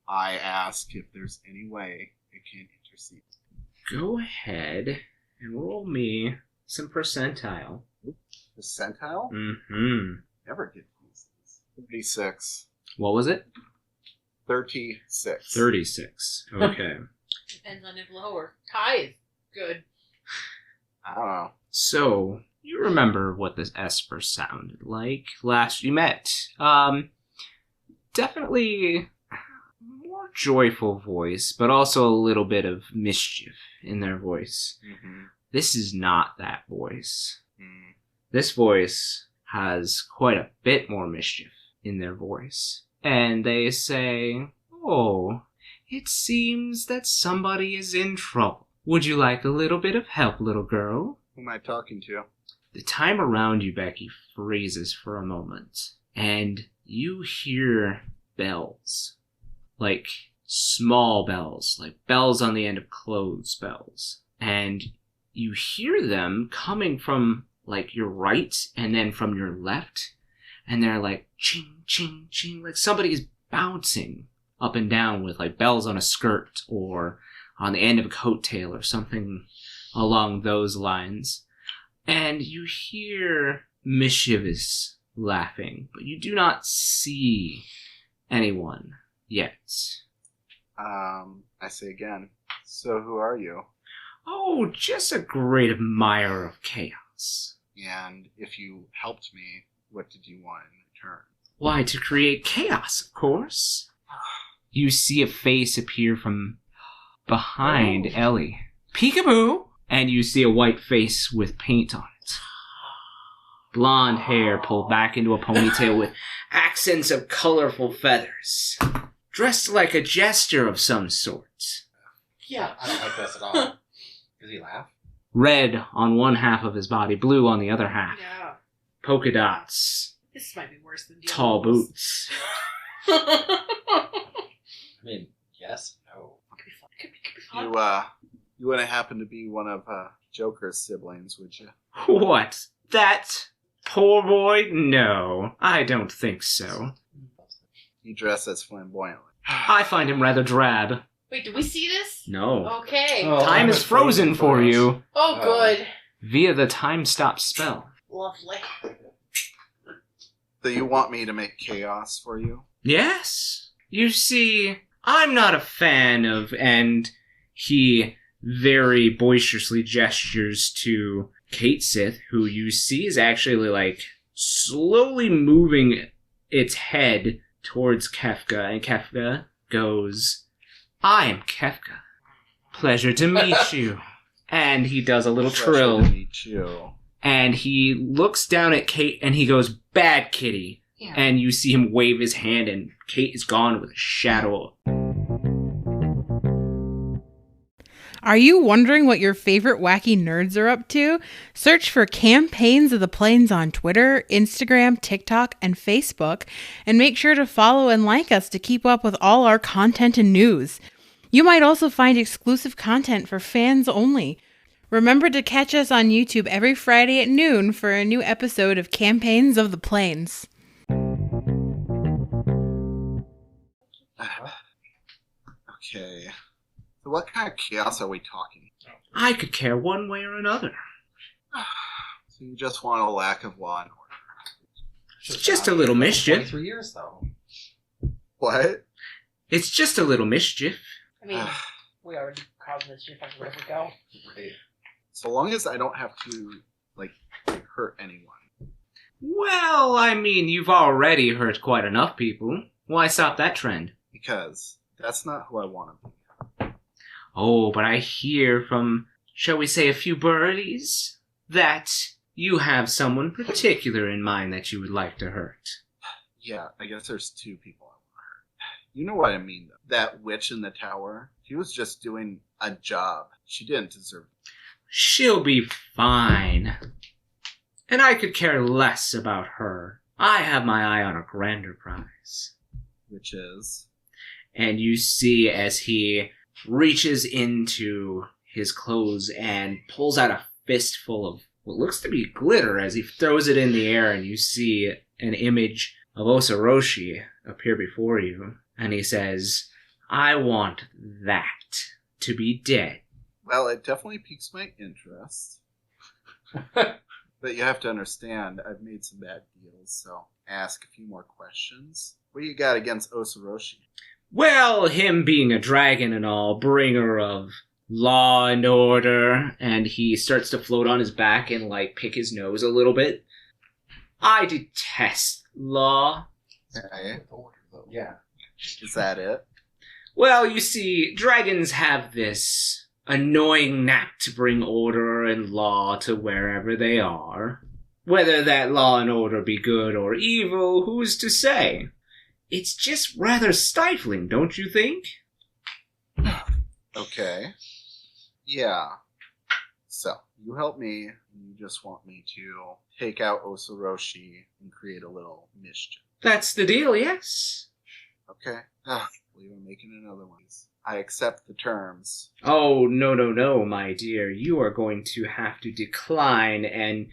I ask if there's any way it can intercede.
Go ahead and roll me some percentile.
Percentile?
Mm-hmm.
Never get these. 36.
What was it?
36.
36. Okay.
Depends on if low or high is good.
I don't know.
So, you remember what this Esper sounded like last you met. Definitely more joyful voice, but also a little bit of mischief in their voice.
Mm-hmm.
This is not that voice.
Mm.
This voice has quite a bit more mischief in their voice. And they say, "Oh, it seems that somebody is in trouble. Would you like a little bit of help, little girl?"
Who am I talking to?
The time around you, Becky, freezes for a moment, and you hear bells. Like small bells, like bells on the end of clothes bells. And you hear them coming from, like, your right and then from your left, and they're like, ching, ching, ching, like somebody is bouncing up and down with, like, bells on a skirt or on the end of a coattail or something along those lines. And you hear mischievous laughing, but you do not see anyone yet.
I say again, So who are you?
Oh, just a great admirer of chaos.
And if you helped me, what did you want in return?
Why, to create chaos, of course. You see a face appear from behind Ellie. Peekaboo! And you see a white face with paint on it. Blonde hair pulled back into a ponytail with accents of colorful feathers. Dressed like a jester of some sort.
Yeah, I don't like this at all. Does he laugh?
Red on one half of his body, blue on the other half.
Yeah.
Polka dots.
This might be worse than
Tall
Diablos.
boots.
I mean, yes, no.
Could be fun.
You wouldn't happen to be one of Joker's siblings, would you?
What? That poor boy? No, I don't think so.
You dress as flamboyantly.
I find him rather drab.
Wait, did we see this?
No.
Okay.
Oh.
Time is frozen for you
Oh, good.
via the time stop spell.
Lovely.
So you want me to make chaos for you?
Yes. You see, I'm not a fan of, and he very boisterously gestures to Kate Sith, who you see is actually like slowly moving its head towards Kefka, and Kefka goes, I am Kefka. Pleasure to meet you. And he does a little
Pleasure
trill.
to meet you.
And he looks down at Kate and he goes, bad kitty.
Yeah.
And you see him wave his hand and Kate is gone with a shadow.
Are you wondering what your favorite wacky nerds are up to? Search for Campaigns of the Plains on Twitter, Instagram, TikTok, and Facebook, and make sure to follow and like us to keep up with all our content and news. You might also find exclusive content for fans only. Remember to catch us on YouTube every Friday at noon for a new episode of Campaigns of the Plains.
Okay. So what kind of chaos are we talking?
I could care one way or another.
So you just want a lack of law and order.
It's just a little mischief.
23 years, though.
What?
It's just a little mischief.
I mean, we already caused mischief everywhere we go.
Right.
So long as I don't have to, hurt anyone.
Well, I mean, you've already hurt quite enough people. Why stop that trend?
Because that's not who I want to be.
Oh, but I hear from, shall we say, a few birdies, that you have someone particular in mind that you would like to hurt.
Yeah, I guess there's two people I want to hurt. You know what I mean, though. That witch in the tower, she was just doing a job. She didn't deserve it.
She'll be fine. And I could care less about her. I have my eye on a grander prize.
Which is?
And you see as he reaches into his clothes and pulls out a fistful of what looks to be glitter as he throws it in the air, and you see an image of Osoroshi appear before you. And he says, I want that to be dead.
Well, it definitely piques my interest. But you have to understand, I've made some bad deals, so ask a few more questions. What do you got against Osoroshi?
Well, him being a dragon and all, bringer of law and order, and he starts to float on his back and, pick his nose a little bit. I detest law.
Okay.
Yeah.
Is that it?
Well, you see, dragons have this annoying knack to bring order and law to wherever they are. Whether that law and order be good or evil, who's to say? It's just rather stifling, don't you think?
Okay. Yeah. So, you help me, and you just want me to take out Osoroshi and create a little mischief.
That's the deal, yes?
Okay. Well, you're making another one. I accept the terms.
Oh, no, my dear. You are going to have to decline, and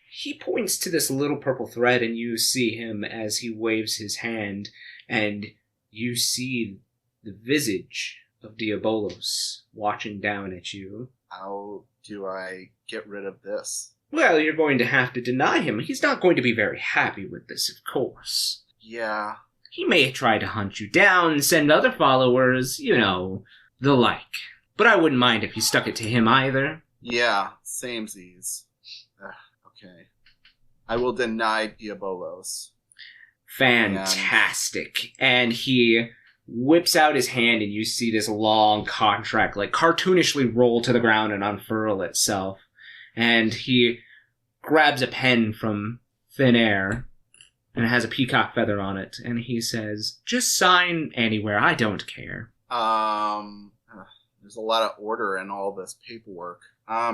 he points to this little purple thread, and you see him as he waves his hand, and you see the visage of Diabolos watching down at you.
How do I get rid of this?
Well, you're going to have to deny him. He's not going to be very happy with this, of course.
Yeah.
He may try to hunt you down, send other followers, the like. but I wouldn't mind if you stuck it to him either.
Yeah, samesies. Okay. I will deny Diabolos.
Fantastic. And he whips out his hand, and you see this long contract, like, cartoonishly roll to the ground and unfurl itself. And he grabs a pen from thin air, and it has a peacock feather on it, and he says, "Just sign anywhere, I don't care."
There's a lot of order in all this paperwork. How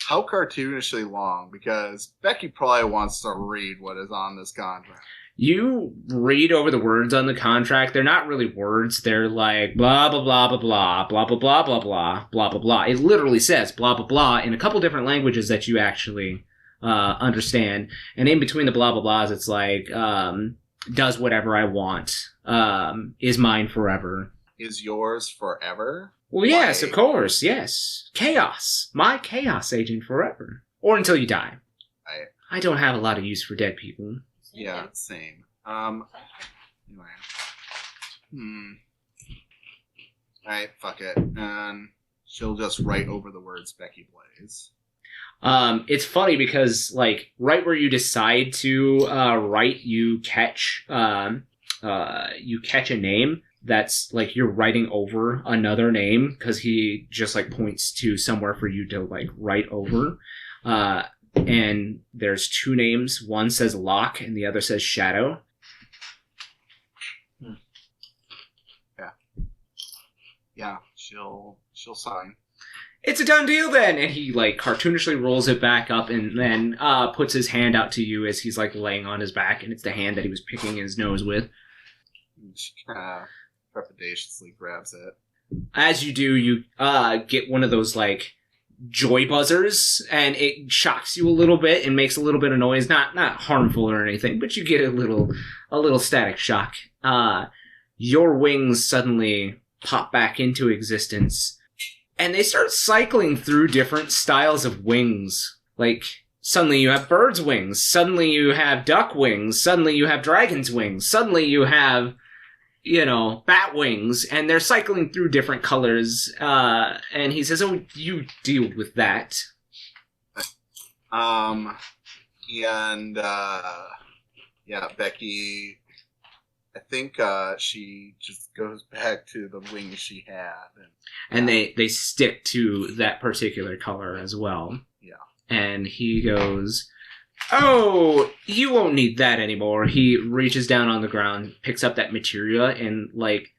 cartoonishly long? Because Becky probably wants to read what is on this contract.
You read over the words on the contract. They're not really words. They're like blah, blah, blah, blah, blah, blah, blah, blah, blah, blah, blah, blah, blah. It literally says blah, blah, blah in a couple different languages that you actually understand. And in between the blah, blah, blahs, it's like, does whatever I want, is mine forever.
Is yours forever?
Well, yes, of course, yes. Chaos. My chaos agent forever. Or until you die. I don't have a lot of use for dead people.
Yeah, same. Anyway. Alright, fuck it. And she'll just write over the words Becky Blaize.
It's funny because, like, right where you decide to write, you catch a name that's, like, you're writing over another name, because he just, like, points to somewhere for you to, like, write over. And there's two names. One says Lock, and the other says Shadow.
Yeah, she'll sign.
It's a done deal then! And he, like, cartoonishly rolls it back up and then puts his hand out to you as he's, like, laying on his back, and it's the hand that he was picking his nose with.
She kind of trepidatiously grabs it.
As you do, you get one of those, like, joy buzzers, and it shocks you a little bit and makes a little bit of noise. Not harmful or anything, but you get a little static shock. Your wings suddenly pop back into existence, and they start cycling through different styles of wings. Like, suddenly you have bird's wings, suddenly you have duck wings, suddenly you have dragon's wings, suddenly you have, bat wings, and they're cycling through different colors, and he says, "Oh, you deal with that."
Becky, I think she just goes back to the wings she had.
And they stick to that particular color as well.
Yeah.
And he goes, "Oh, you won't need that anymore." He reaches down on the ground, picks up that materia, and like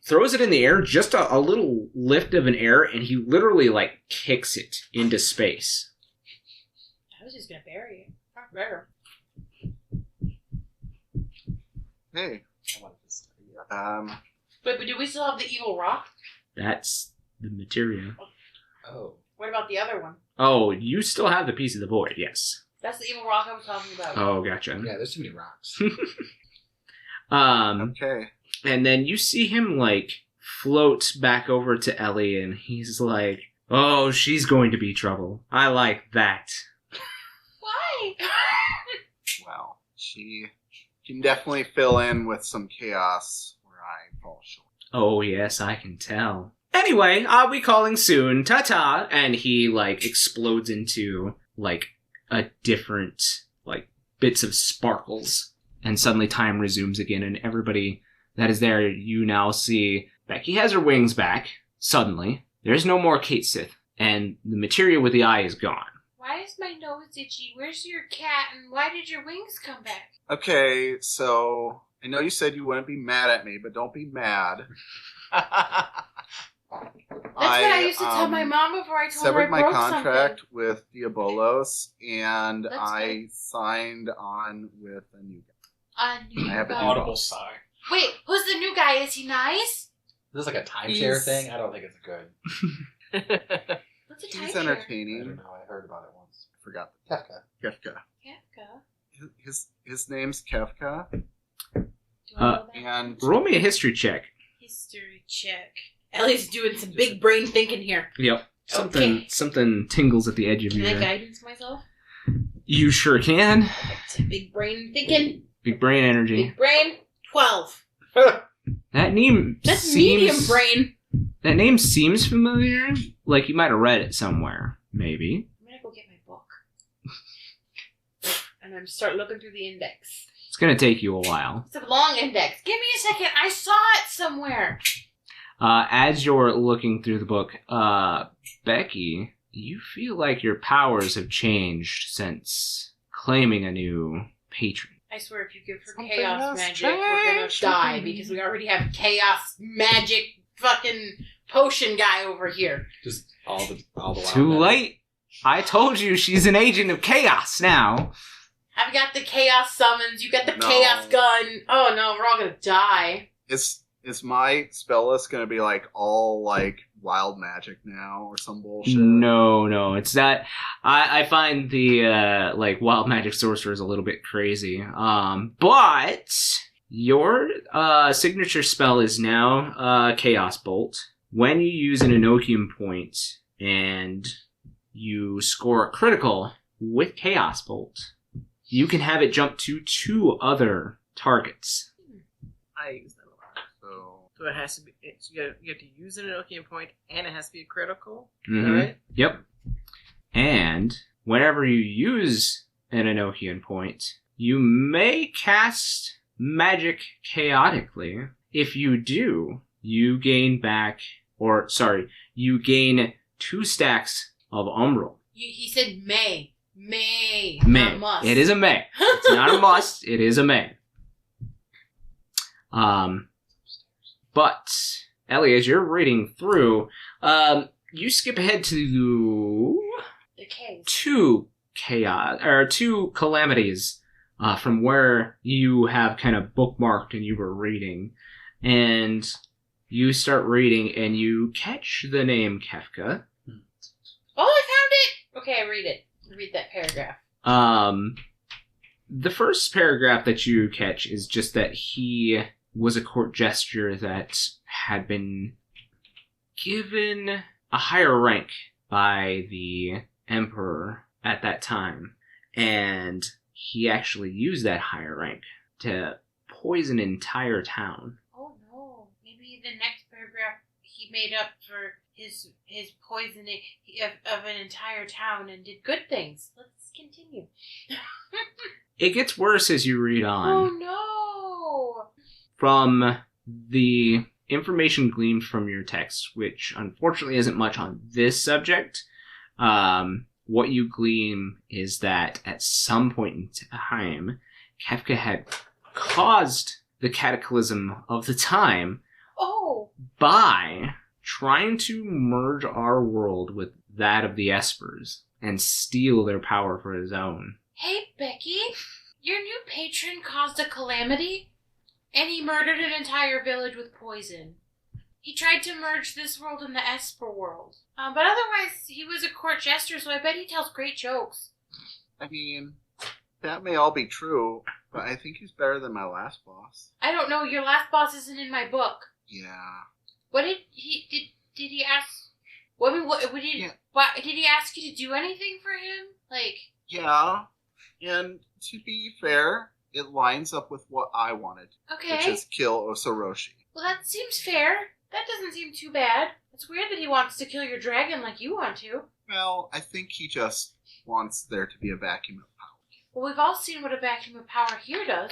throws it in the air, just a little lift of an air, and he literally, like, kicks it into space.
I was just gonna bury it. Not better.
Hey.
I wanted to study it.
But do we still have the evil rock?
That's the materia.
Oh.
What about the other one?
Oh, you still have the piece of the void, yes.
That's the evil rock I was talking about.
Oh, gotcha.
Yeah, there's too many rocks.
Okay.
And then you see him, like, float back over to Ellie, and he's like, "Oh, she's going to be trouble. I like that."
Why?
Well, she can definitely fill in with some chaos where I fall short.
Oh, yes, I can tell. Anyway, I'll be calling soon. Ta-ta! And he, like, explodes into, like, a different, like, bits of sparkles. And suddenly time resumes again, and everybody that is there, you now see Becky has her wings back, suddenly. There's no more Kate Sith, and the materia with the eye is gone.
Why is my nose itchy? Where's your cat, and why did your wings come back?
Okay, so I know you said you wouldn't be mad at me, but don't be mad.
That's what I used to tell my mom before I told her I
severed my
broke
contract
something.
with Diabolos, and
That's
I
good.
signed on with a new guy.
A new
I have a
guy.
Audible sigh.
Wait, who's the new guy? Is he nice?
This is like a timeshare
He's-
thing? I don't think it's good.
What's a
He's
timeshare?
I don't
entertaining.
know. I heard about it once.
I forgot.
Kefka.
Kefka.
Kefka.
His name's Kefka,
Do I know that?
and
Roll me a history check.
History check. Ellie's doing some big brain thinking here.
Yep.
Okay.
Something tingles at the edge of
Can I
your...
guidance myself?
You sure can.
Big brain thinking.
Big brain energy.
Big brain. 12.
That name
That's
seems...
medium brain.
That name seems familiar. Like you might have read it somewhere, maybe.
I'm gonna go get my book. And I'm start looking through the index.
It's gonna take you a while.
It's a long index. Give me a second. I saw it somewhere.
As you're looking through the book, Becky, you feel like your powers have changed since claiming a new patron.
I swear if you give her
Something
chaos
else
magic, we're gonna
changed.
die because we already have chaos magic fucking potion guy over here.
Just all the wild
Too
magic.
late. I told you she's an agent of chaos now.
I've got the chaos summons, you got the
No.
chaos gun. Oh no, we're all gonna die.
Is my spell list gonna be like all like wild magic now or some bullshit?
No, it's not. I find the like wild magic sorcerer is a little bit crazy. But your signature spell is now Chaos Bolt. When you use an Enochian point and you score a critical with Chaos Bolt, you can have it jump to 2 other targets.
I use that a lot.
So
So it has to be. You have to use an Enochian point, and it has to be a critical.
Mhm.
Right?
Yep. And whenever you use an Enochian point, you may cast magic chaotically. If you do, you gain you gain 2 stacks of Umbral.
He said may. May.
May.
Not must.
It is a may. It's not a must. It is a may. But Ellie, as you're reading through, you skip ahead to
The case.
2 calamities from where you have kind of bookmarked and you were reading, and you start reading and you catch the name Kefka.
Oh, I found it! Okay, I read it. Read that paragraph.
The first paragraph that you catch is just that he was a court jester that had been given a higher rank by the emperor at that time, and he actually used that higher rank to poison an entire town.
Oh no. Maybe the next paragraph he made up for his poisoning of an entire town and did good things. Let's continue.
It gets worse as you read on.
Oh no.
From the information gleaned from your text, which unfortunately isn't much on this subject, what you glean is that at some point in time, Kefka had caused the cataclysm of the time
Oh.
by trying to merge our world with that of the Espers and steal their power for his own.
Hey, Becky. Your new patron caused a calamity? And he murdered an entire village with poison. He tried to merge this world and the Esper world. But otherwise, he was a court jester, so I bet he tells great jokes.
I mean, that may all be true, but I think he's better than my last boss.
I don't know, your last boss isn't in my book.
Yeah.
What did he ask? What did he,
Yeah.
why, did he ask you to do anything for him? Like,
Yeah. And to be fair, it lines up with what I wanted, which
okay.
is kill Osoroshi.
Well, that seems fair. That doesn't seem too bad. It's weird that he wants to kill your dragon like you want to.
Well, I think he just wants there to be a vacuum of power.
Well, we've all seen what a vacuum of power here does.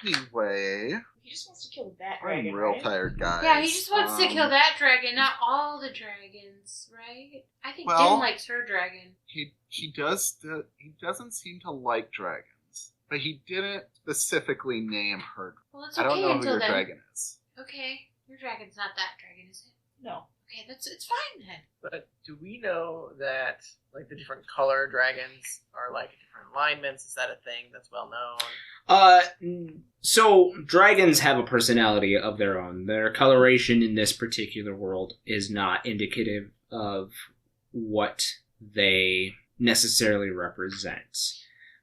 Anyway,
He just wants to kill that
I'm
dragon,
real
right?
tired, guys.
Yeah, he just wants to kill that dragon, not all the dragons, right? I think
Well-
Din likes her dragon.
He doesn't seem to like dragons, but he didn't specifically name her.
Well, it's
I don't
okay
know who
until
your
then.
dragon is.
Okay, your dragon's not that dragon, is it?
No.
Okay, it's fine then.
But do we know that like the different color dragons are like different alignments? Is that a thing that's well known?
So dragons have a personality of their own. Their coloration in this particular world is not indicative of what they necessarily represent.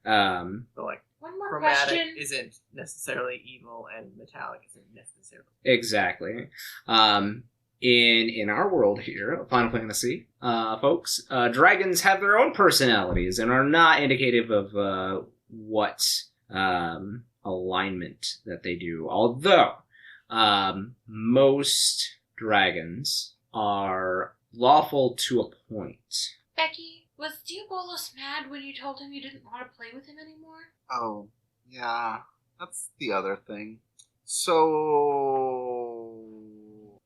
So like
One more
chromatic
question.
isn't necessarily evil, and metallic isn't necessarily.
Exactly. In our world here, Final Fantasy, folks, dragons have their own personalities and are not indicative of what alignment that they do. Although, most dragons are lawful to a point.
Becky, was Diabolos mad when you told him you didn't want to play with him anymore?
Oh, yeah. That's the other thing. So,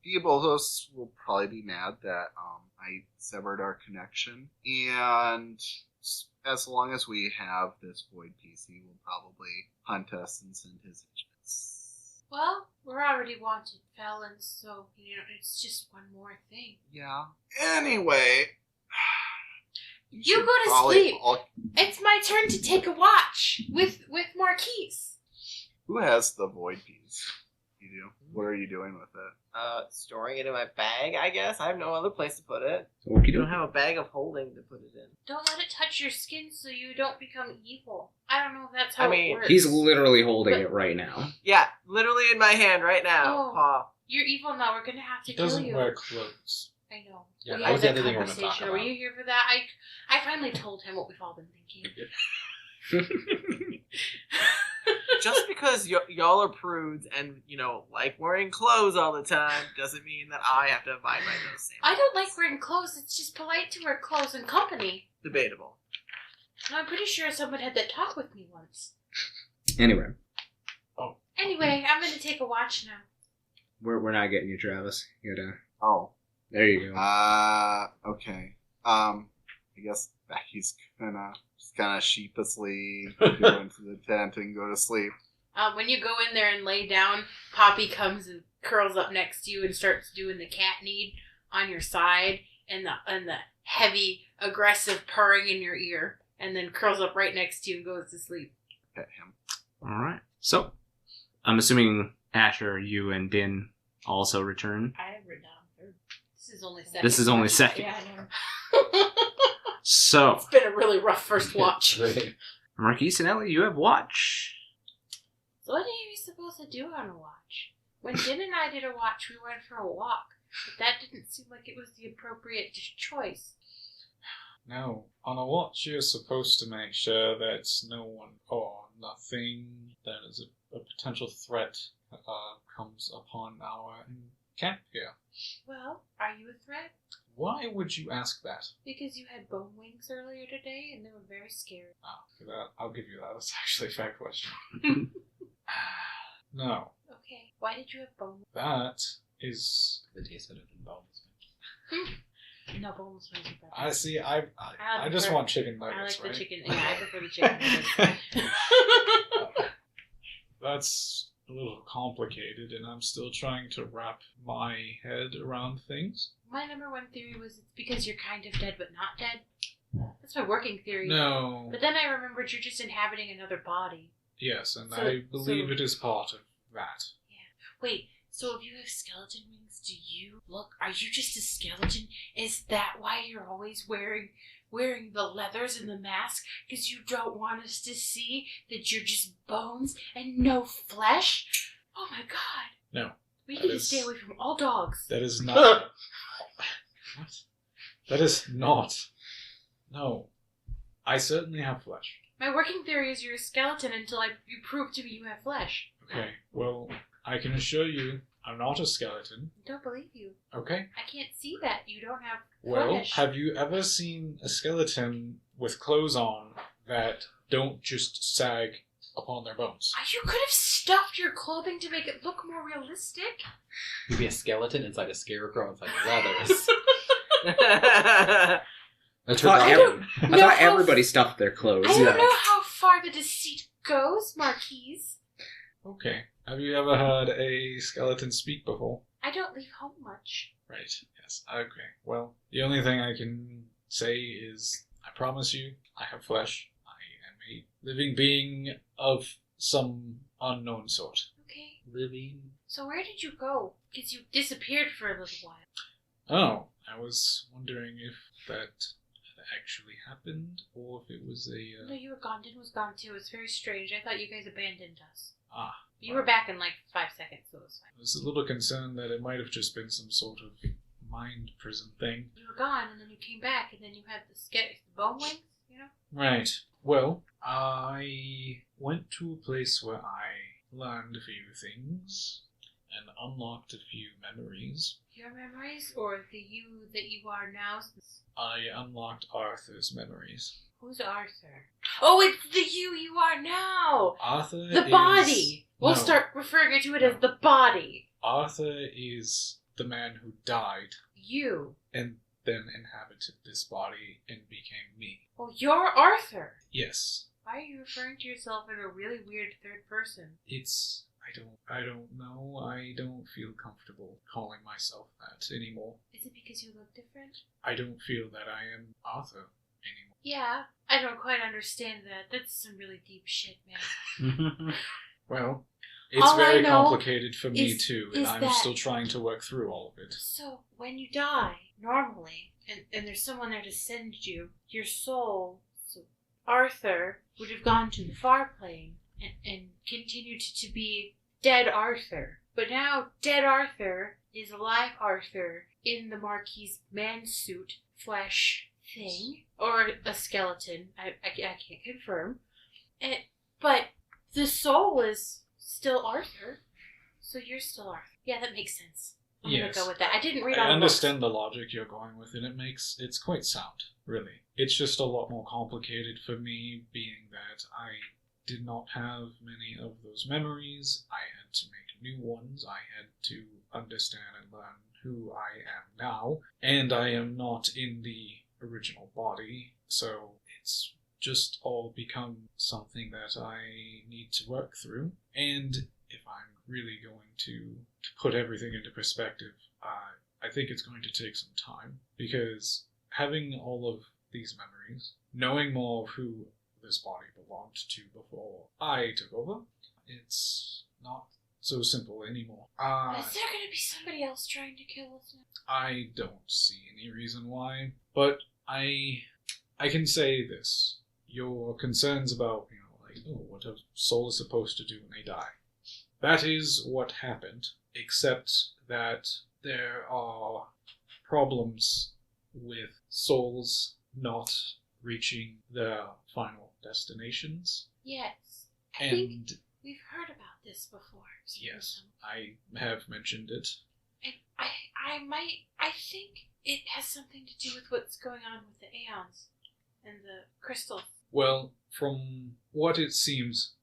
Diabolos will probably be mad that I severed our connection. And as long as we have this void piece, he will probably hunt us and send his agents.
Well, we're already wanted felons, so, it's just one more thing.
Yeah. Anyway.
You go to sleep. It's my turn to take a watch with Marquies.
Who has the void piece? You do? What are you doing with it?
Storing it in my bag, I guess. I have no other place to put it.
Okey
You don't
doke.
have a bag of holding to put it in.
Don't let it touch your skin so you don't become evil. I don't know if that's how
I mean,
it works.
He's literally holding it right now.
Yeah, literally in my hand right now,
Oh.
Paw.
You're evil now. We're gonna have to
He
kill
doesn't
you.
wear clothes.
I know.
Yeah,
We
that
had
was the
that
other thing I wanted to talk
conversation. Were
about.
you here for that? I finally told him what we've all been thinking.
Just because y'all are prudes and, like wearing clothes all the time doesn't mean that I have to abide by those same
I don't
rules.
like wearing clothes. It's just polite to wear clothes in company.
Debatable.
And I'm pretty sure someone had that talk with me once.
Anyway,
Anyway, I'm gonna take a watch now.
we're not getting you, Travis. You gotta.
Oh.
There you go.
Okay. I guess Becky's gonna just kind of sheepishly go into the tent and go to sleep.
When you go in there and lay down, Poppy comes and curls up next to you and starts doing the cat need on your side and the heavy, aggressive purring in your ear, and then curls up right next to you and goes to sleep.
Pet him.
All right. So, I'm assuming Asher, you, and Din also return.
I have written down third. This is only second.
This is only second.
Yeah, I know.
So,
It's been a really rough first watch.
Marquies and Ellie, you have watch.
So what are you supposed to do on a watch? When Din and I did a watch, we went for a walk, but that didn't seem like it was the appropriate choice.
No, on a watch you're supposed to make sure that no one or nothing that is a potential threat comes upon our camp here.
Well, are you a threat?
Why would you ask that?
Because you had bone wings earlier today, and they were very scary.
I'll give you that. That's actually a fair question. No,
Okay, why did you have bone
that is.
The taste better than bones.
No, boneless wings are better.
I see. I just
prefer-
want chicken
I
nuggets,
like
right?
the chicken. Yeah, I prefer the chicken nuggets.
That's a little complicated, and I'm still trying to wrap my head around things.
My number one theory was it's because you're kind of dead but not dead. That's my working theory.
No.
But then I remembered you're just inhabiting another body.
Yes, and
So-
I believe
so-
it is part of that.
Wait, so if you have skeleton wings, are you just a skeleton? Is that why you're always wearing the leathers and the mask? Because you don't want us to see that you're just bones and no flesh? Oh my god.
No.
We
that
need to
is-
stay away from all dogs.
That is not. What? That is not. No. I certainly have flesh.
My working theory is you're a skeleton until you prove to me you have flesh.
Okay, well, I can assure you I'm not a skeleton.
I don't believe you.
Okay?
I can't see that. You don't have
Well,
flesh.
have you ever seen a skeleton with clothes on that don't just sag upon their bones?
You could have stuffed your clothing to make it look more realistic.
You'd be a skeleton inside a scarecrow inside leathers. That's her
I
dog.
thought everybody stuffed their clothes.
I don't know how far the deceit goes, Marquies.
Okay. Have you ever heard a skeleton speak before?
I don't leave home much.
Right, yes. Okay. Well, the only thing I can say is I promise you, I have flesh. I am a living being of some unknown sort.
Okay.
Living.
So where did you go? Because you disappeared for a little while.
Oh, I was wondering if that actually happened, or if it was a...
No, you were gone. Din was gone too. It's very strange. I thought you guys abandoned us.
Ah.
You were back in like 5 seconds, so it was fine.
I was a little concerned that it might have just been some sort of mind prison thing.
You were gone, and then you came back, and then you had the bone wings, you know?
Right. Well, I went to a place where I learned a few things and unlocked a few memories.
Your memories, or the you that you are now?
I unlocked Arthur's memories.
Who's Arthur? Oh, it's the you are now!
Arthur
The
is...
body! We'll
No.
start referring to it as the body.
Arthur is the man who died
You.
and then inhabited this body and became me.
Oh, you're Arthur!
Yes.
Why are you referring to yourself in a really weird third person?
It's... I don't know. I don't feel comfortable calling myself that anymore.
Is it because you look different?
I don't feel that I am Arthur anymore.
Yeah, I don't quite understand that. That's some really deep shit, man.
Well, it's
All I
very
know
complicated for me
is-
too, and
is
I'm
that-
still trying to work through all of it.
So, when you die, normally, and there's someone there to send you, your soul, so Arthur, would have gone to the far plane and continued to be dead Arthur. But now, dead Arthur is alive Arthur in the Marquies man suit flesh thing, or a skeleton. I can't confirm. But the soul is still Arthur, so you're still Arthur. Yeah, that makes sense. I'm
Yes.
gonna go with that. I didn't read
I
all the
understand the logic you're going with, and it's quite sound, really. It's just a lot more complicated for me, being that I did not have many of those memories. I had to make new ones. I had to understand and learn who I am now, and I am not in the original body, so it's just all become something that I need to work through. And if I'm really going to put everything into perspective, I think it's going to take some time, because having all of these memories, knowing more of who this body belonged to before I took over, it's not so simple anymore.
Is there gonna be somebody else trying to kill us now?
I don't see any reason why, but I can say this. Your concerns about, what a soul is supposed to do when they die. That is what happened, except that there are problems with souls not reaching their final destinations.
Yes. I think
And
we've heard about this before.
yes, I have mentioned it.
And I think it has something to do with what's going on with the Aeons and the crystal.
Well, from what it seems,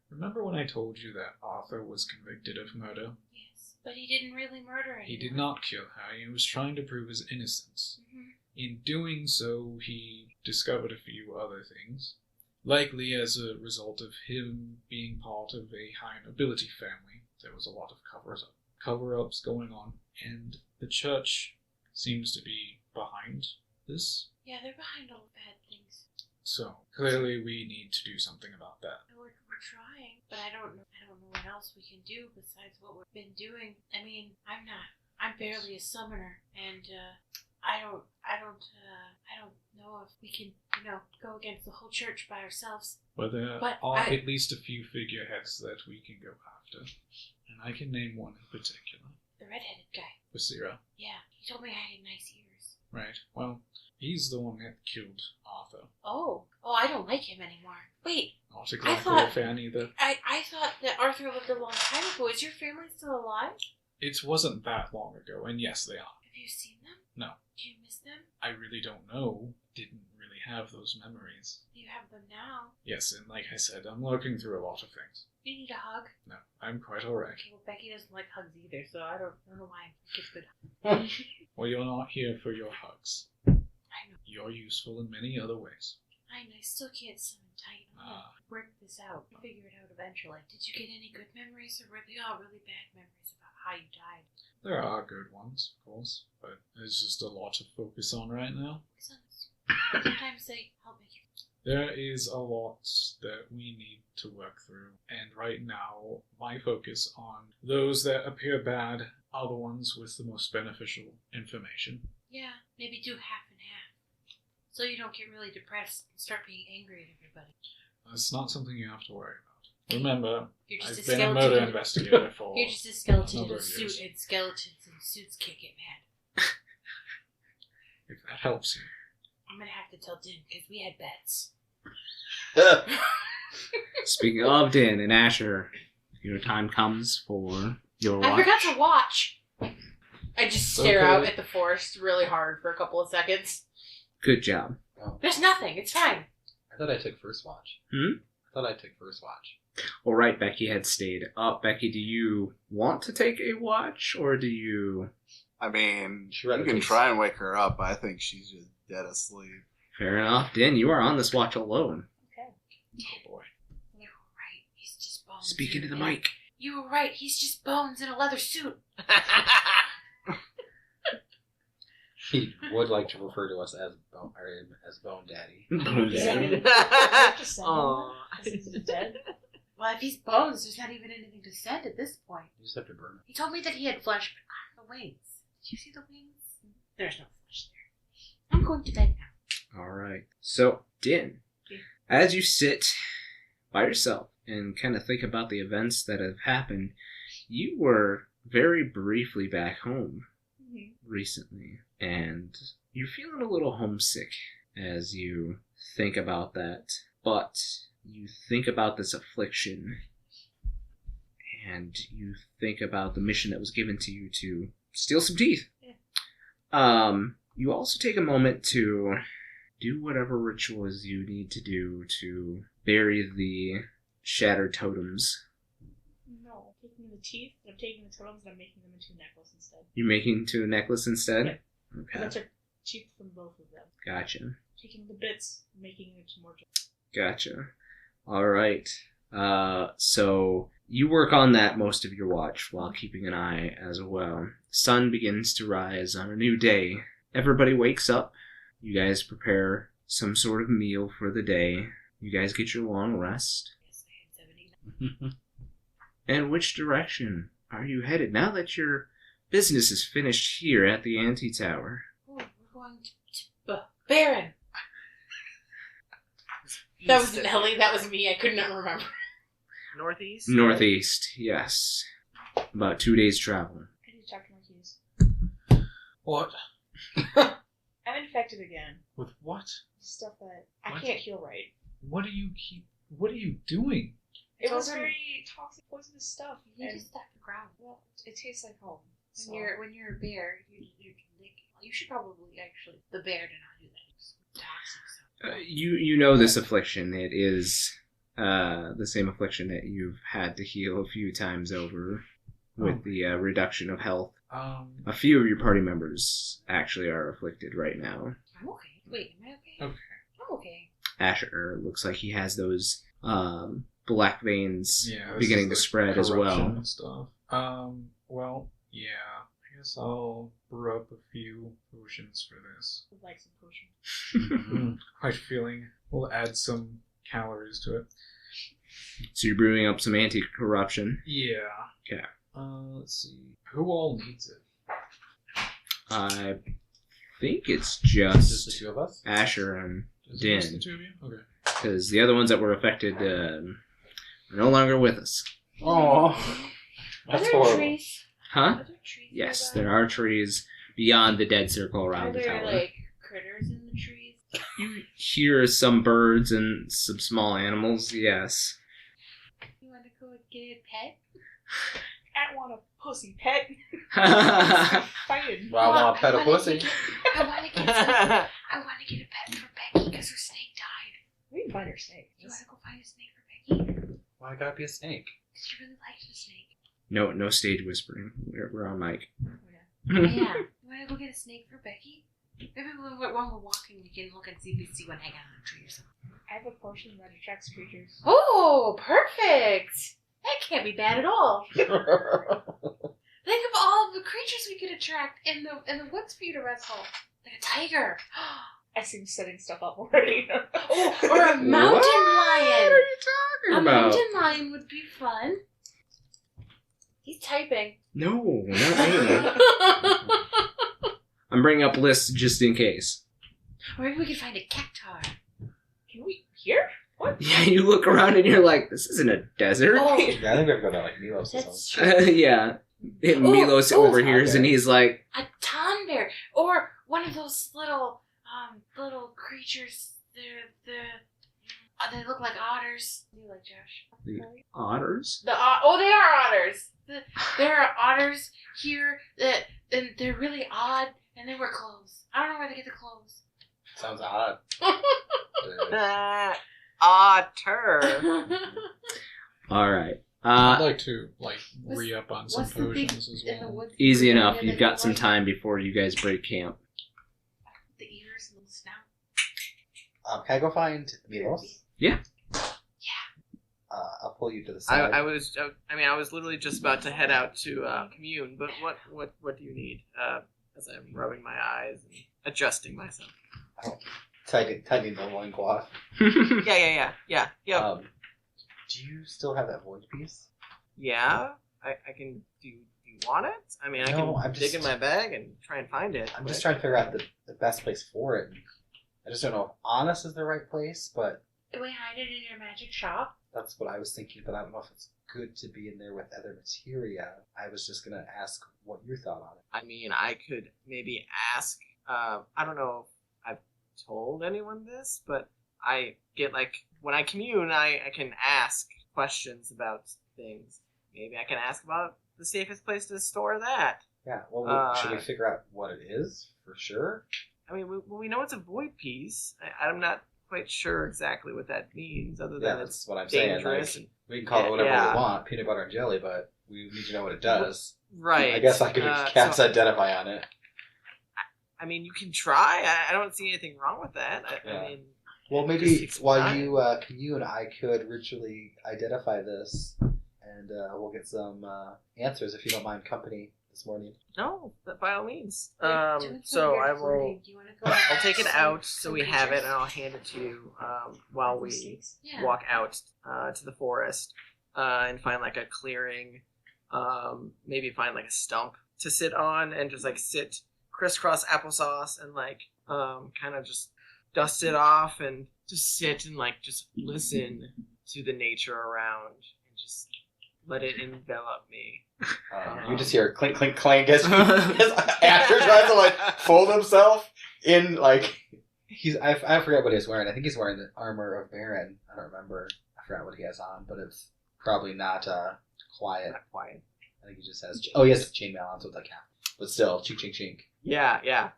remember when I told you that Arthur was convicted of murder?
Yes, but he didn't really murder anyone.
He did not kill her. He was trying to prove his innocence.
Mhm.
In doing so, he discovered a few other things, likely as a result of him being part of a high nobility family. There was a lot of cover-ups going on, and the church seems to be behind this.
Yeah, they're behind all the bad things.
So clearly, we need to do something about that.
And we're trying, but I don't know what else we can do besides what we've been doing. I mean, I'm barely a summoner, and I don't know if we can, go against the whole church by ourselves.
But there
But
are
I-
at least a few figureheads that we can go after, and I can name one in particular.
The redheaded guy.
Basira.
Yeah, he told me I had nice ears.
Right. Well, he's the one that killed Arthur.
Oh, I don't like him anymore. Wait,
Not exactly
thought-
a fan either.
I thought that Arthur lived a long time ago. Is your family still alive?
It wasn't that long ago, and yes, they are.
Have you seen them?
No.
Do you miss them?
I really don't know. Didn't really have those memories.
You have them now.
Yes, and like I said, I'm looking through a lot of things.
You need a hug.
No, I'm quite alright.
Okay, well Becky doesn't like hugs either, so I don't know why I give good.
Well, you're not here for your hugs.
I know.
You're useful in many other ways.
I still can't summon Titan. I'm gonna work this out. Figure it out eventually. Did you get any good memories, or were they all really bad memories about how you died?
There are good ones, of course, but there's just a lot to focus on right now.
Sometimes they help me.
There is a lot that we need to work through, and right now, my focus on those that appear bad are the ones with the most beneficial information.
Yeah, maybe do half and half. So you don't get really depressed and start being angry at everybody.
That's not something you have to worry about. Remember,
You're just
I've
a
been a
skeleton
murder
in-
investigator for
You're just a skeleton in
number
a
of
suit,
years.
and skeletons in suits can't get mad.
If that helps you.
I'm gonna have to tell Din, because we had bets.
Speaking of Din and Asher, your time comes for your watch.
I forgot to watch. I just stare
Okay.
out at the forest really hard for a couple of seconds.
Good job.
There's nothing. It's fine.
I thought I took first watch.
Hmm?
I thought I took first watch.
All right, Becky had stayed up. Becky, do you want to take a watch, or do you...
I mean,
She
you
rather
can
takes-
try and wake her up, but I think she's just dead asleep.
Fair enough. Din, you are on this watch alone.
Oh boy.
You were right. He's just bones.
Speak into the
in-
mic.
You were right. He's just bones in a leather suit.
He would like to refer to us as Bone Daddy.
Just send
Aw.
him. Is he dead?
Well, if he's bones, there's not even anything to send at this point.
You just have to burn
He told me that he had flesh, but not the wings. Did you see the wings? There's no flesh there. I'm going to bed now.
All right. So, Din, as you sit by yourself and kind of think about the events that have happened, you were very briefly back home recently, and you're feeling a little homesick as you think about that. But you think about this affliction, and you think about the mission that was given to you to steal some teeth. You also take a moment to do whatever rituals you need to do to bury the shattered totems.
No, I'm taking the teeth, I'm taking the totems, and I'm making them into a necklace instead.
You're making into a necklace instead?
Yeah. Because I
Okay.
took teeth from both of them.
Gotcha.
Taking the bits, making it into more.
Gotcha. Alright. So you work on that most of your watch while keeping an eye as well. Sun begins to rise on a new day. Everybody wakes up. You guys prepare some sort of meal for the day. You guys get your long rest.
Yes, I had 79.
And which direction are you headed now that your business is finished here at the Anti-Tower?
Oh, we're going to Baron. That was Nelly. That was me. I could not remember.
Northeast?
Northeast, yes. About 2 days travel.
I need to talk to Marquies.
What?
I'm infected again.
With what?
Stuff that I
What?
can't heal right.
What are you doing?
It was
Told him-
very toxic, poisonous stuff.
You
And,
just stuff the ground.
well, it tastes like home. So,
When you're a bear, you can lick. You should probably actually the bear did not do that. It's toxic. So.
You know this affliction. It is the same affliction that you've had to heal a few times over with the reduction of health. A few of your party members actually are afflicted right now.
I'm okay. Wait, am I okay?
Okay.
I'm okay.
Asher looks like he has those black veins
Yeah, this
beginning
is
to
the
spread as well.
corruption and stuff. Well, yeah. I guess I'll brew up a few potions for this.
I would like some potion.
Quite feeling. We'll add some calories to it.
So you're brewing up some anti-corruption.
Yeah.
Okay.
Let's see. Who all needs it?
I think it's
Just the
just
two of us?
Asher and
Is
Din.
it just the two of you? Okay.
because the other ones that were affected are no longer with us.
Oh,
Are
that's
there
horrible.
trees?
Huh?
Are there trees?
Yes,
nearby?
there are trees beyond the dead circle
Are
around the
there
tower.
like critters in the trees?
You hear some birds and some small animals, yes.
You want to go get a pet?
I want a pussy pet.
That's
Fighting.
Well, I want to pet a
I wanna
pussy.
get- I want to get some. I want to get a pet for Becky because her snake died.
We can find her snake.
You want to go find a snake for Becky?
Why gotta be a snake?
Because she really likes the snake.
no stage whispering. We're on mic.
Yeah. You want to go get a snake for Becky? Maybe when we're walking, we can look and see if we see one hang out on a tree or something.
I have a potion that attracts creatures.
Oh, perfect! That can't be bad at all. Think of all of the creatures we could attract in the woods for you to wrestle. Like a tiger.
I seem setting stuff up already.
Oh, or a mountain
What
lion.
are you talking
A
about?
mountain lion would be fun. He's typing.
No, not me. I'm bringing up lists just in case.
Or maybe we could find a cactar.
Can we here? What?
Yeah, you look around and you're like, this isn't a desert.
Oh,
Yeah, I think we have to go to like Milos or
that's
something.
true.
Yeah. And
Oh,
Milos
oh,
overhears and he's like,
A ton bear, or one of those little creatures. Oh, they look like otters. You like Josh?
The otters?
They are otters. There are otters here and they're really odd, and they wear clothes. I don't know where they get the clothes.
Sounds odd.
Otter.
All right.
I'd like to re-up on some
What's the big
potions as
in the
well.
woods?
Easy enough.
Yeah,
You've
they
got
look
some
like
time before you guys break camp.
The ears and the snout.
Can I go find Milos?
Yeah.
I'll pull you to the side.
I was literally just about to head out to commune, but what do you need? As I'm rubbing my eyes and adjusting myself.
Tightening the loincloth.
Yeah.
Do you still have that void piece?
Yeah, I can. Do you want it? I mean, I'm dig in my bag and try and find it.
I'm just trying to figure out the best place for it. I just don't know if honest is the right place, but
Can we hide it in your magic shop?
that's what I was thinking. But I don't know if it's good to be in there with other materia. I was just gonna ask what your thought on it.
I mean, I could maybe ask. I don't know if I've told anyone this, but I get when I commune, I can ask questions about things. Maybe I can ask about the safest place to store that.
Yeah. Well, should we figure out what it is for sure?
I mean, we know it's a void piece. I'm not quite sure exactly what that means, other than
That's
it's
what I'm
dangerous.
saying. We can call it whatever we want, peanut butter and jelly, but we need to know what it does.
Right.
I guess I could cast identify on it.
I mean, you can try. I don't see anything wrong with that. I mean,
well, maybe
just
while you commune, I could ritually identify this, and we'll get some answers if you don't mind company this morning.
No, by all means.
We're doing some
So
weird
I will.
flirting. Do you want to go?
I'll take it out so
some
we have it,
creatures?
and I'll hand it to you while we
Yeah.
walk out to the forest and find a clearing. Maybe find a stump to sit on and just sit crisscross applesauce and kind of just dust it off and just sit and just listen to the nature around and just let it envelop me.
You just hear clink, clink, clank as Asher tries to fold himself in I forget what he's wearing. I think he's wearing the armor of Baron. I don't remember. I forgot what he has on, but it's probably not quiet.
Not quiet.
I think he just has. Oh, he has chainmail on, so it's half. But still, chink, chink, chink.
Yeah.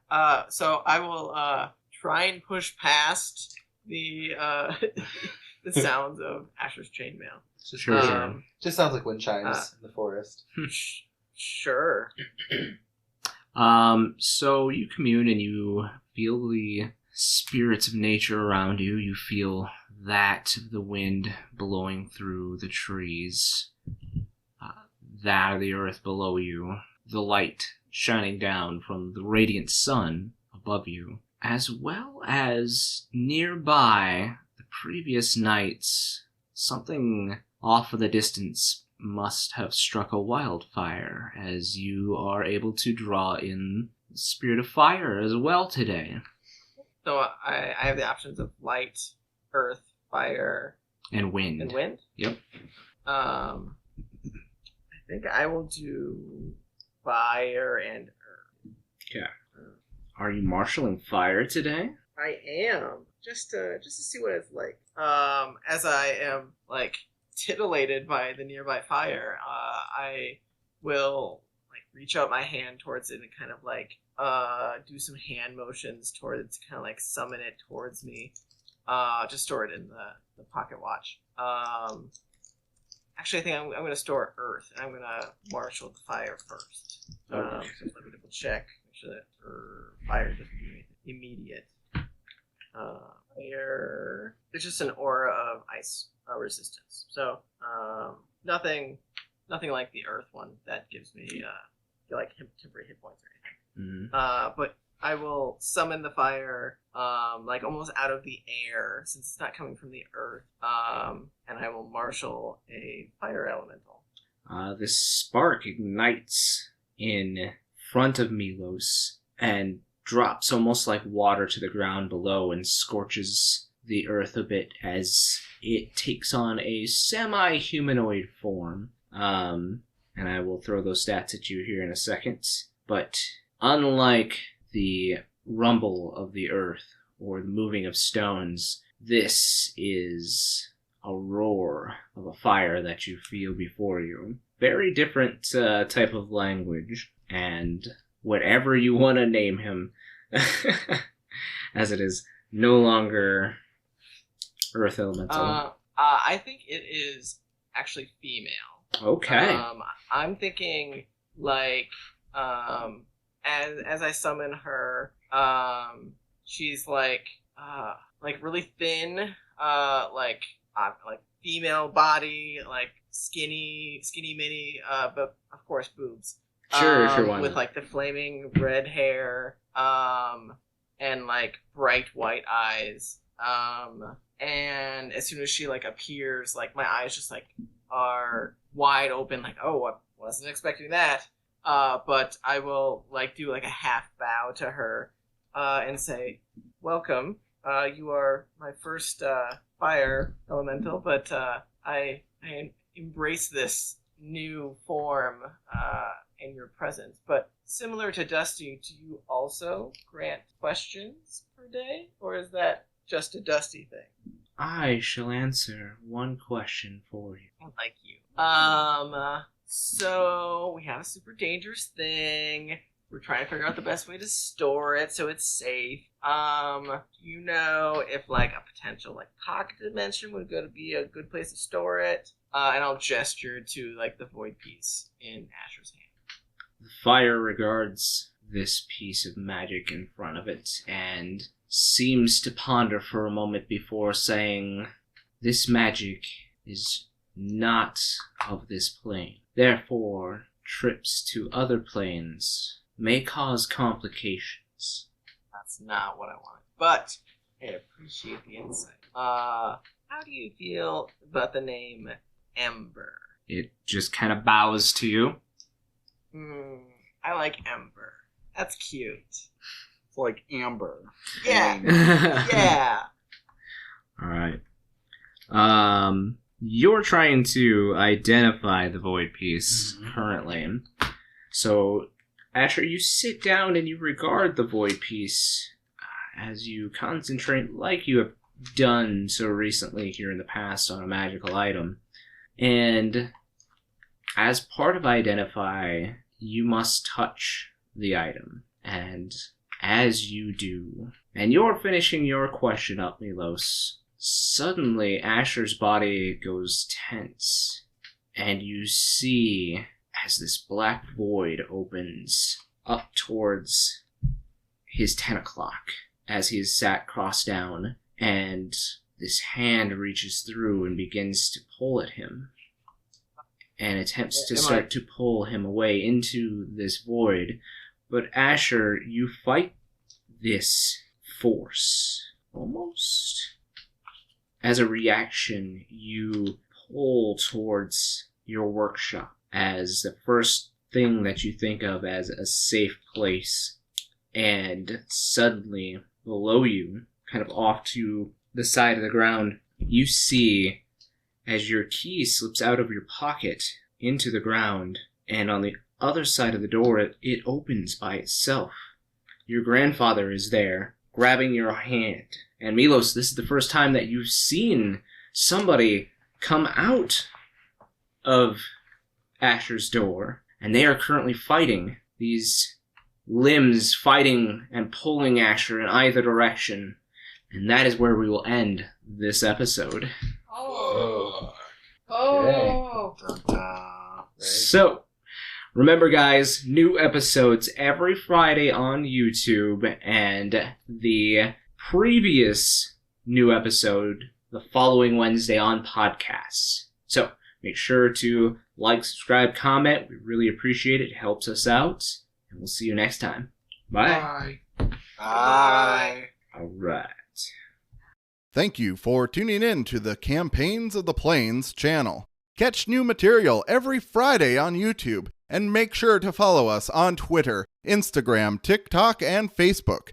So I will try and push past the the sounds of Asher's chainmail.
Sure.
Just sounds like wind chimes in the forest.
Sure.
So you commune and you feel the spirits of nature around you. You feel that of the wind blowing through the trees, that of the earth below you, the light shining down from the radiant sun above you, as well as nearby the previous nights, something off in the distance must have struck a wildfire, as you are able to draw in the spirit of fire as well today.
So I have the options of light, earth, fire,
And wind.
and wind.
Yep.
I think I will do fire and earth.
Okay. Are you marshaling fire today?
I am just to see what it's like. As I am titillated by the nearby fire, I will reach out my hand towards it and kind of do some hand motions towards it to kind of summon it towards me. Just store it in the pocket watch. Actually, I think I'm going to store earth, and I'm going to marshal the fire first. So let me double check, make sure that fire doesn't do anything immediate. Fire. There's just an aura of ice resistance. So nothing like the earth one that gives me temporary hit points or anything. But I will summon the fire almost out of the air, since it's not coming from the earth. And I will marshal a fire elemental.
This spark ignites in front of Milos and drops almost like water to the ground below and scorches the earth a bit as it takes on a semi-humanoid form. And I will throw those stats at you here in a second. But unlike the rumble of the earth or the moving of stones, This is a roar of a fire that you feel before you. Very different type of language, and whatever you want to name him, as it is no longer Earth Elemental.
I think it is actually female.
Okay.
I'm thinking like as I summon her, she's like really thin, like female body, like skinny mini, but of course boobs.
Sure, if you're one.
With like the flaming red hair, and like bright white eyes. And as soon as she like appears, like my eyes just like are wide open, like, oh, I wasn't expecting that. But I will like do like a half bow to her, and say, welcome. You are my first fire elemental, but I embrace this new form in your presence. But similar to Dusty, do you also grant questions per day, or is that just a Dusty thing?
I shall answer one question for you.
I like you. So we have a super dangerous thing. We're trying to figure out the best way to store it so it's safe. Do you know if like a potential like pocket dimension would go to be a good place to store it? And I'll gesture to like the void piece in Asher's hand.
The fire regards this piece of magic in front of it and seems to ponder for a moment before saying, this magic is not of this plane. Therefore, trips to other planes may cause complications.
That's not what I wanted, but I appreciate the insight. How do you feel about the name Ember?
It just kind of bows to you.
I like Ember. That's cute.
It's like Amber.
Yeah. Yeah.
All right. You're trying to identify the void piece currently. So, Asher, you sit down and you regard the void piece as you concentrate, like you have done so recently here in the past, on a magical item. And as part of Identify, you must touch the item. And as you do, and you're finishing your question up, Milos, suddenly Asher's body goes tense, and you see as this black void opens up towards his 10 o'clock, as he is sat cross down, and this hand reaches through and begins to pull at him, and attempts to start to pull him away into this void. But Asher, you fight this force, almost. As a reaction, you pull towards your workshop as the first thing that you think of as a safe place. And suddenly, below you, kind of off to the side of the ground, you see as your key slips out of your pocket into the ground, and on the other side of the door, it opens by itself. Your grandfather is there, grabbing your hand. And Milos, this is the first time that you've seen somebody come out of Asher's door, and they are currently fighting. These limbs fighting and pulling Asher in either direction. And that is where we will end this episode.
Oh.
So, remember guys, new episodes every Friday on YouTube, and the previous new episode the following Wednesday on podcasts. So, make sure to like, subscribe, comment. We really appreciate it. It helps us out. And we'll see you next time. Bye.
Bye.
All right.
Thank you for tuning in to the Campaigns of the Plains channel. Catch new material every Friday on YouTube, and make sure to follow us on Twitter, Instagram, TikTok, and Facebook.